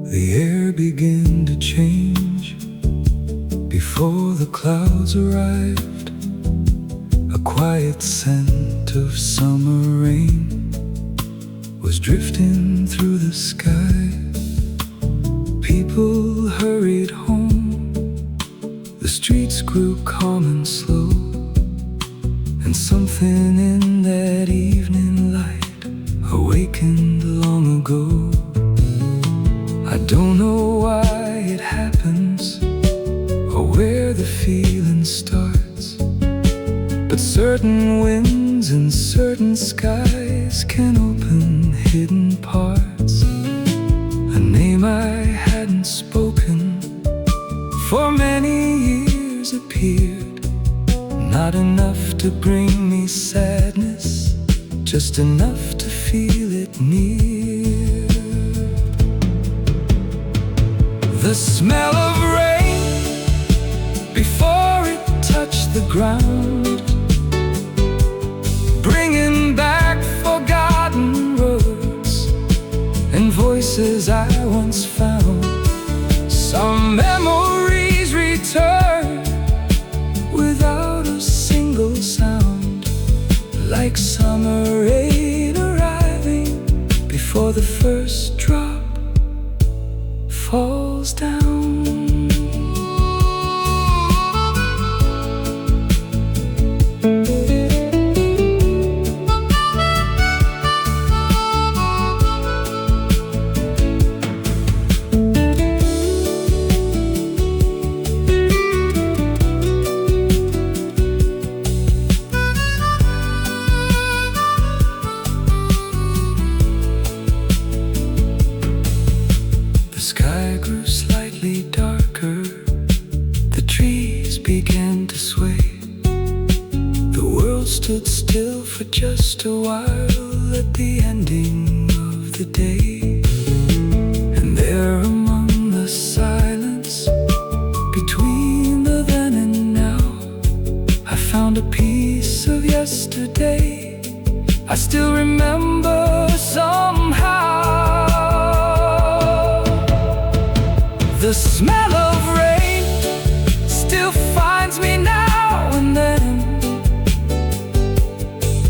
The air began to change before the clouds arrived. A quiet scent of summer rain was drifting through the sky. People hurried home, the streets grew calm and slow, and something in that evening light awakened long ago. I don't know why it happens or where the feeling starts, but certain winds and certain skies can open hidden parts. A name I hadn't spoken for many years appeared, not enough to bring me sadness, just enough to feel it near. The smell of rain before it touched the ground, bringing back forgotten words and voices I once found. Some memories return without began to sway. The world stood still for just a while at the ending of the day. And there among the silence between the then and now, I found a piece of yesterday I still remember somehow. The smell of rain still finds me now and then,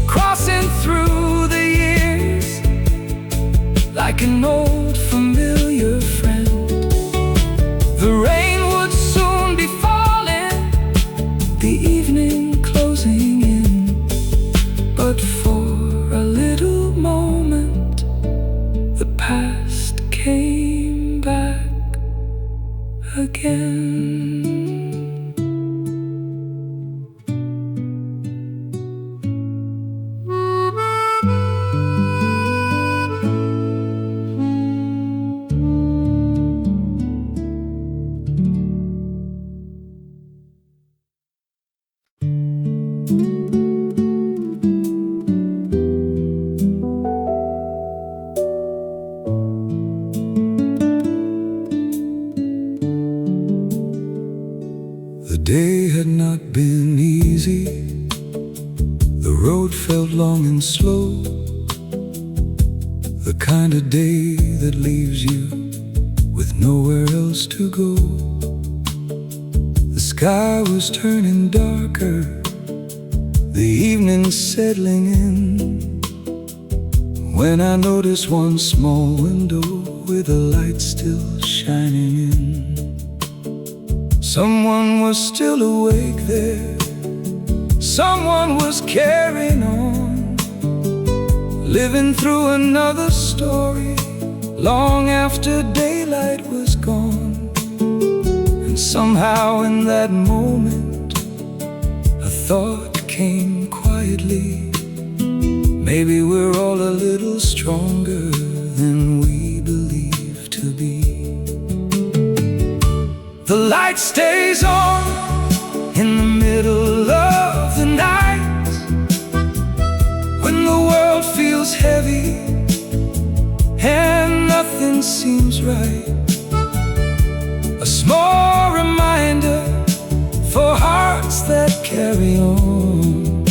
crossing through the years like an old familiar friend. The rain would soon be falling, the evening closing in, but for a little moment the past came back again. The day had not been easy. The road felt long and slow, the kind of day that leaves you with nowhere else to go. The sky was turning darker, the evening settling in, when I noticed one small window with a light still shining in. Someone was still awake there, someone was carrying on, living through another story long after daylight was gone. And somehow in that moment a thought came quietly, maybe we're all a little stronger than we believe to be. The light stays on in the middle of the night, when the world feels heavy and nothing seems right. A small reminder for hearts that carry on.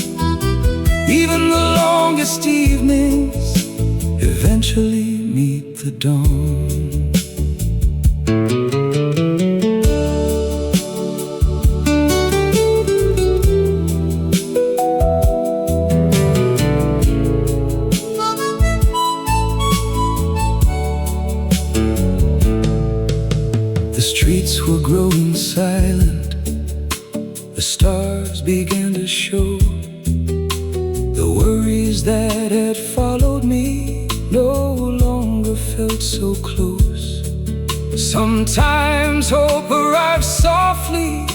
Even the longest evenings eventually meet the dawn. The streets were growing silent, the stars began to show. The worries that had followed me no longer felt so close. Sometimes hope arrives softly,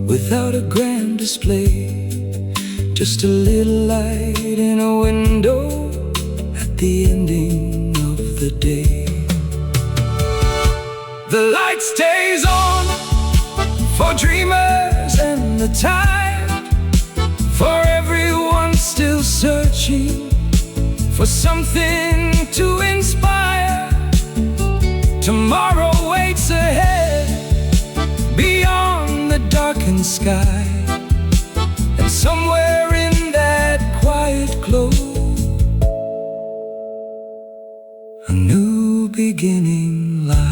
without a grand display, just a little light in a window at the ending of the day. The light stays on for dreamers and the tired, for everyone still searching for something to inspire. Tomorrow waits ahead beyond the darkened sky, and somewhere in that quiet glow a new beginning lies.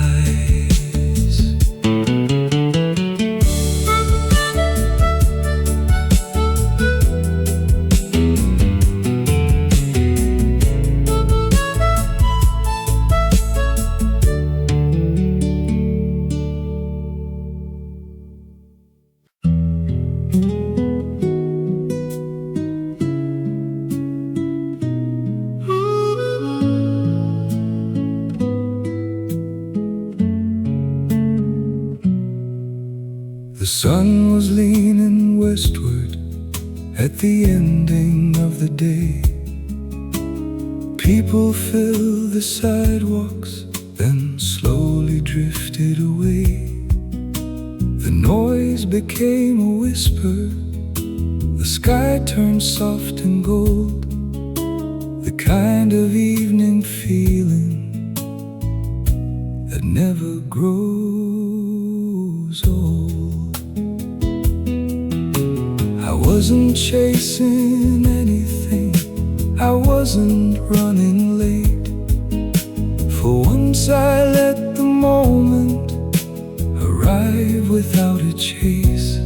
The sun was leaning westward at the ending of the day. People filled the sidewalks, then slowly drifted away. The noise became a whisper, the sky turned soft and gold, the kind of evening feeling that never grows old. I wasn't chasing anything, I wasn't running late. For once I let the moment arrive without a chase.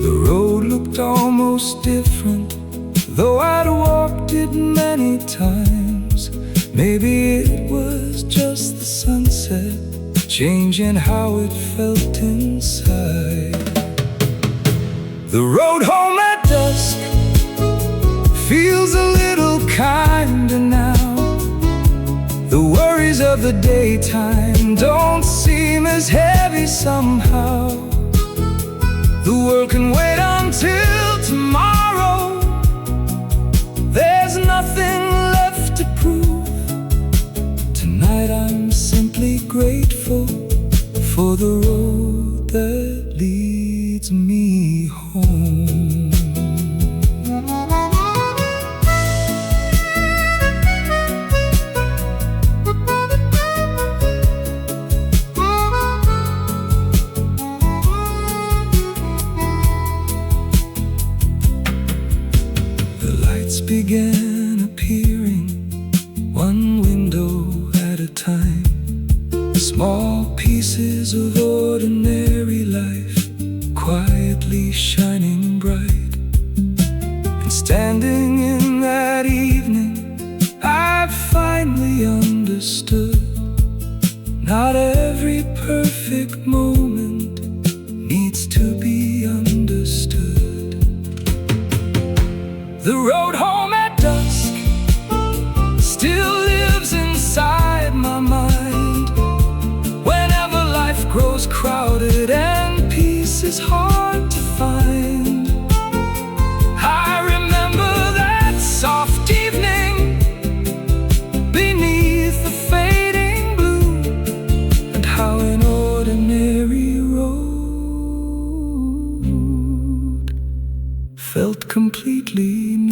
The road looked almost different, though I'd walked it many times. Maybe it was just the sunset, changing how it felt inside. The road home at dusk feels a little kinder now. The worries of the daytime don't seem as heavy somehow. The world can wait until tomorrow. There's nothing left to prove. Tonight I'm simply grateful for the road that leads me home. Began appearing, one window at a time. Small pieces of ordinary life, quietly shining bright. And standing in that evening, I finally understood. Not every perfect moment needs to be understood. The road home at dusk still lives inside my mind. Whenever life grows crowded and peace is hard to find, I remember that soft evening beneath the fading blue, and how an ordinary road felt completely new.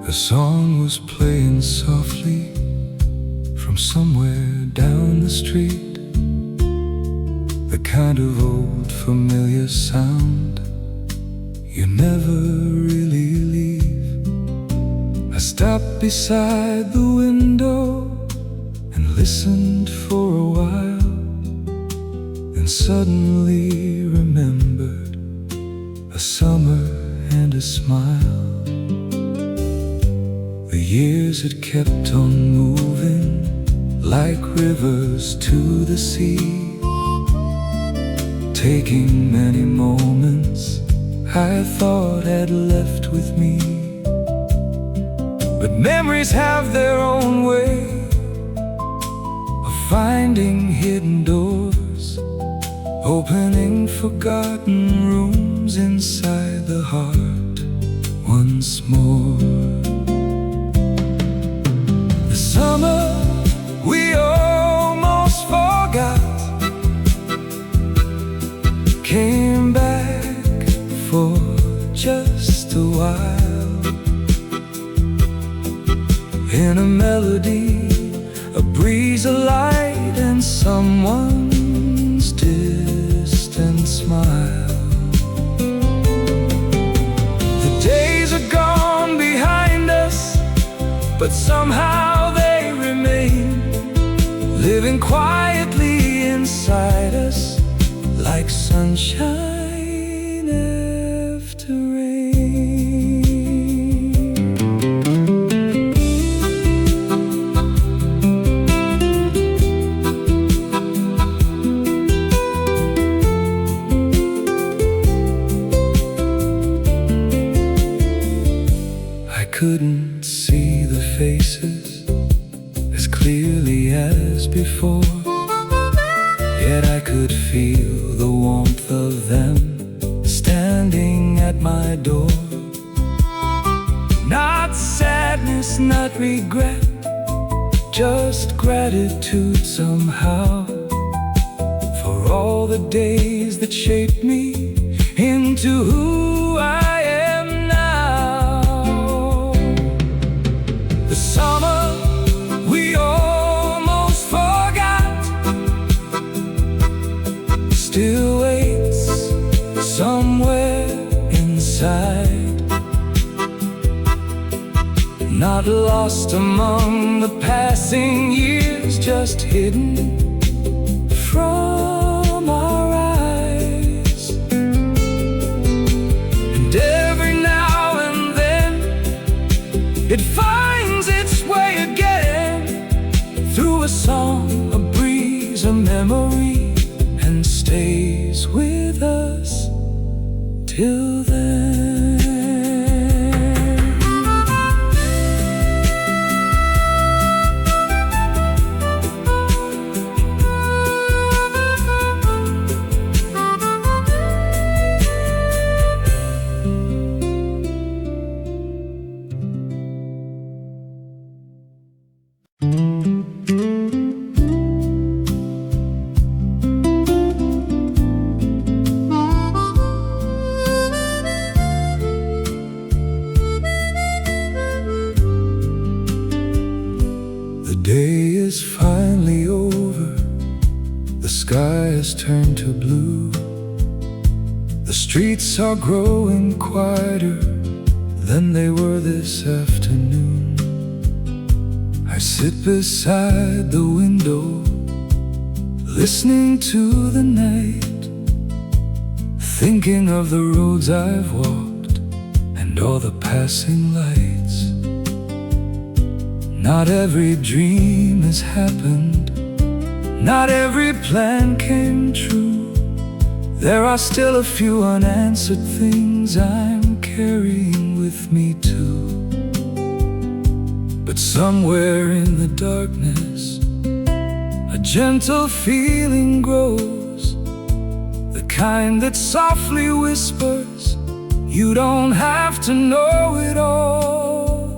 A song was playing softly from somewhere down the street, the kind of old familiar sound you never really leave. I stopped beside the window and listened for a while, then suddenly remembered a summer and a smile. The years had kept on moving like rivers to the sea, taking many moments I thought had left with me. But memories have their own way of finding hidden doors, opening forgotten rooms inside the heart once more. The summer we almost forgot came back for just a while. In a melody, a breeze, a light, and someone's distant smile. The days are gone behind us, but somehow they remain, living quietly inside us like sunshine after rain. before, yet I could feel the warmth of them standing at my door. Not sadness, not regret, just gratitude somehow, for all the days that shaped me into who I am now. The summer we almost forgot still waits somewhere inside, not lost among the passing years, just hidden from our eyes. And every now and then it finds its way again, through a song, a breeze, a memory, and stays with us till then. The day is finally over, the sky has turned to blue, the streets are growing quieter than they were this afternoon. I sit beside the window, listening to the night, thinking of the roads I've walked and all the passing lights. Not every dream has happened, not every plan came true. There are still a few unanswered things I'm carrying with me too. But somewhere in the darkness, a gentle feeling grows, the kind that softly whispers, you don't have to know it all.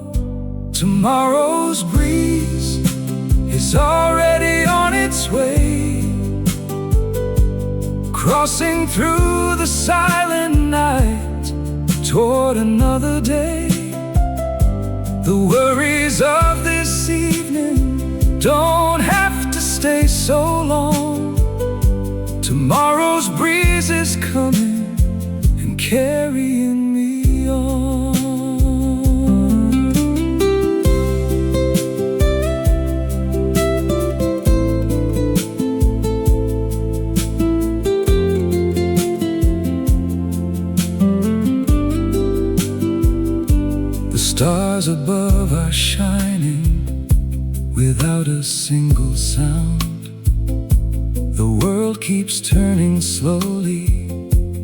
Tomorrow's breeze is already on its way, crossing through the silent night toward another day. The worries of this evening don't have to stay so long. Tomorrow's breeze is coming and carrying me on. Stars above are shining without a single sound. The world keeps turning slowly,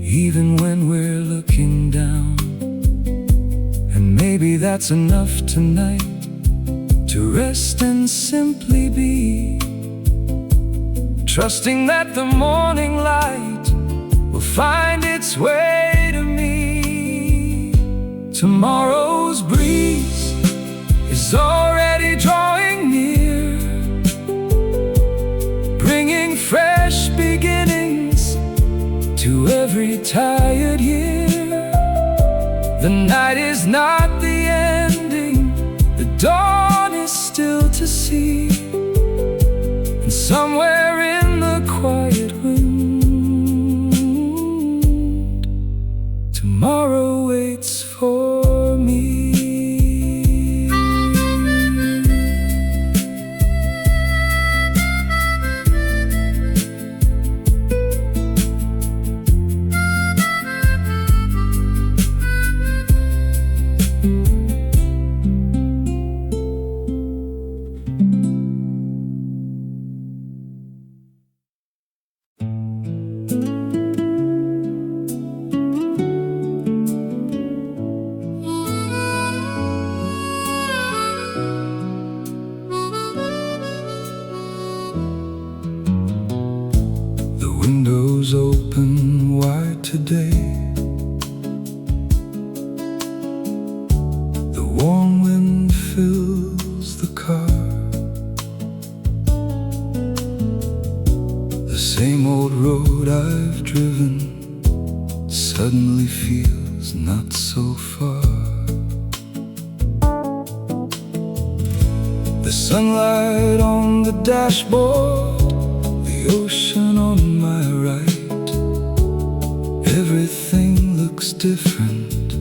even when we're looking down. And maybe that's enough tonight, to rest and simply be, trusting that the morning light will find its way to me. Tomorrow's breeze is already drawing near, bringing fresh beginnings to every tired year. The night is not the ending, the dawn is still to see, and somewhere in the quiet wind, tomorrow waits for me. windows open wide today. The warm wind fills the car. The same old road I've driven suddenly feels not so far. The sunlight on the dashboard, the ocean on my right. Everything looks different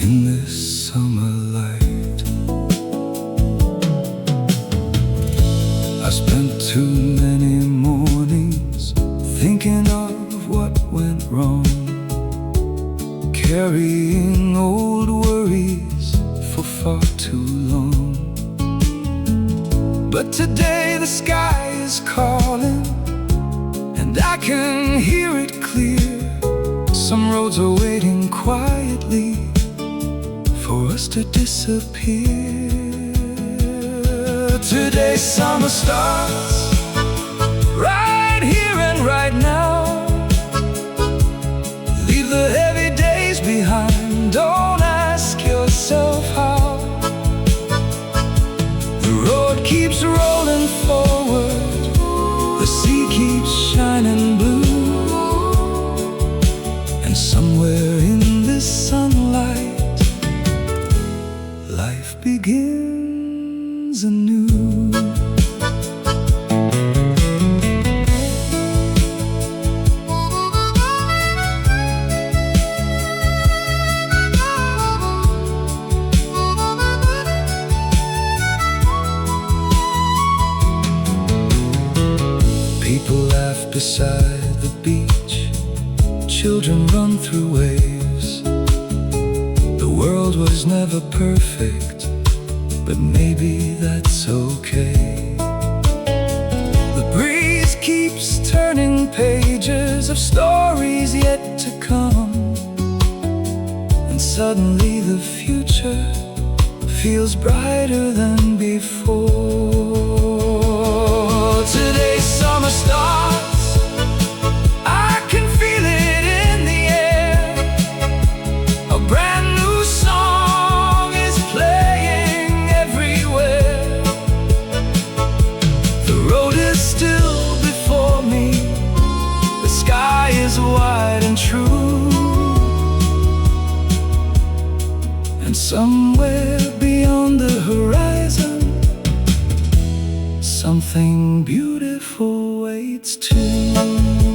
in this summer light. I spent too many mornings thinking of what went wrong, carrying old worries for far too long. But today the sky is calling, and I can hear it clear. Some roads are waiting quietly for us to disappear. Today summer starts right here and right now. Leave the heavy days behind, don't ask yourself how. The road keeps rolling forward, the sea keeps shining blue, and somewhere in this sunlight, life begins anew. People laugh beside the beach, children run through waves. The world was never perfect, but maybe that's okay. The breeze keeps turning pages of stories yet to come, and suddenly the future feels brighter than before. Today summer starts, I can feel it in the air. A brand new song is playing everywhere. The road is still before me, the sky is wide and true, and somewhere beyond the horizon, something beautiful waits too.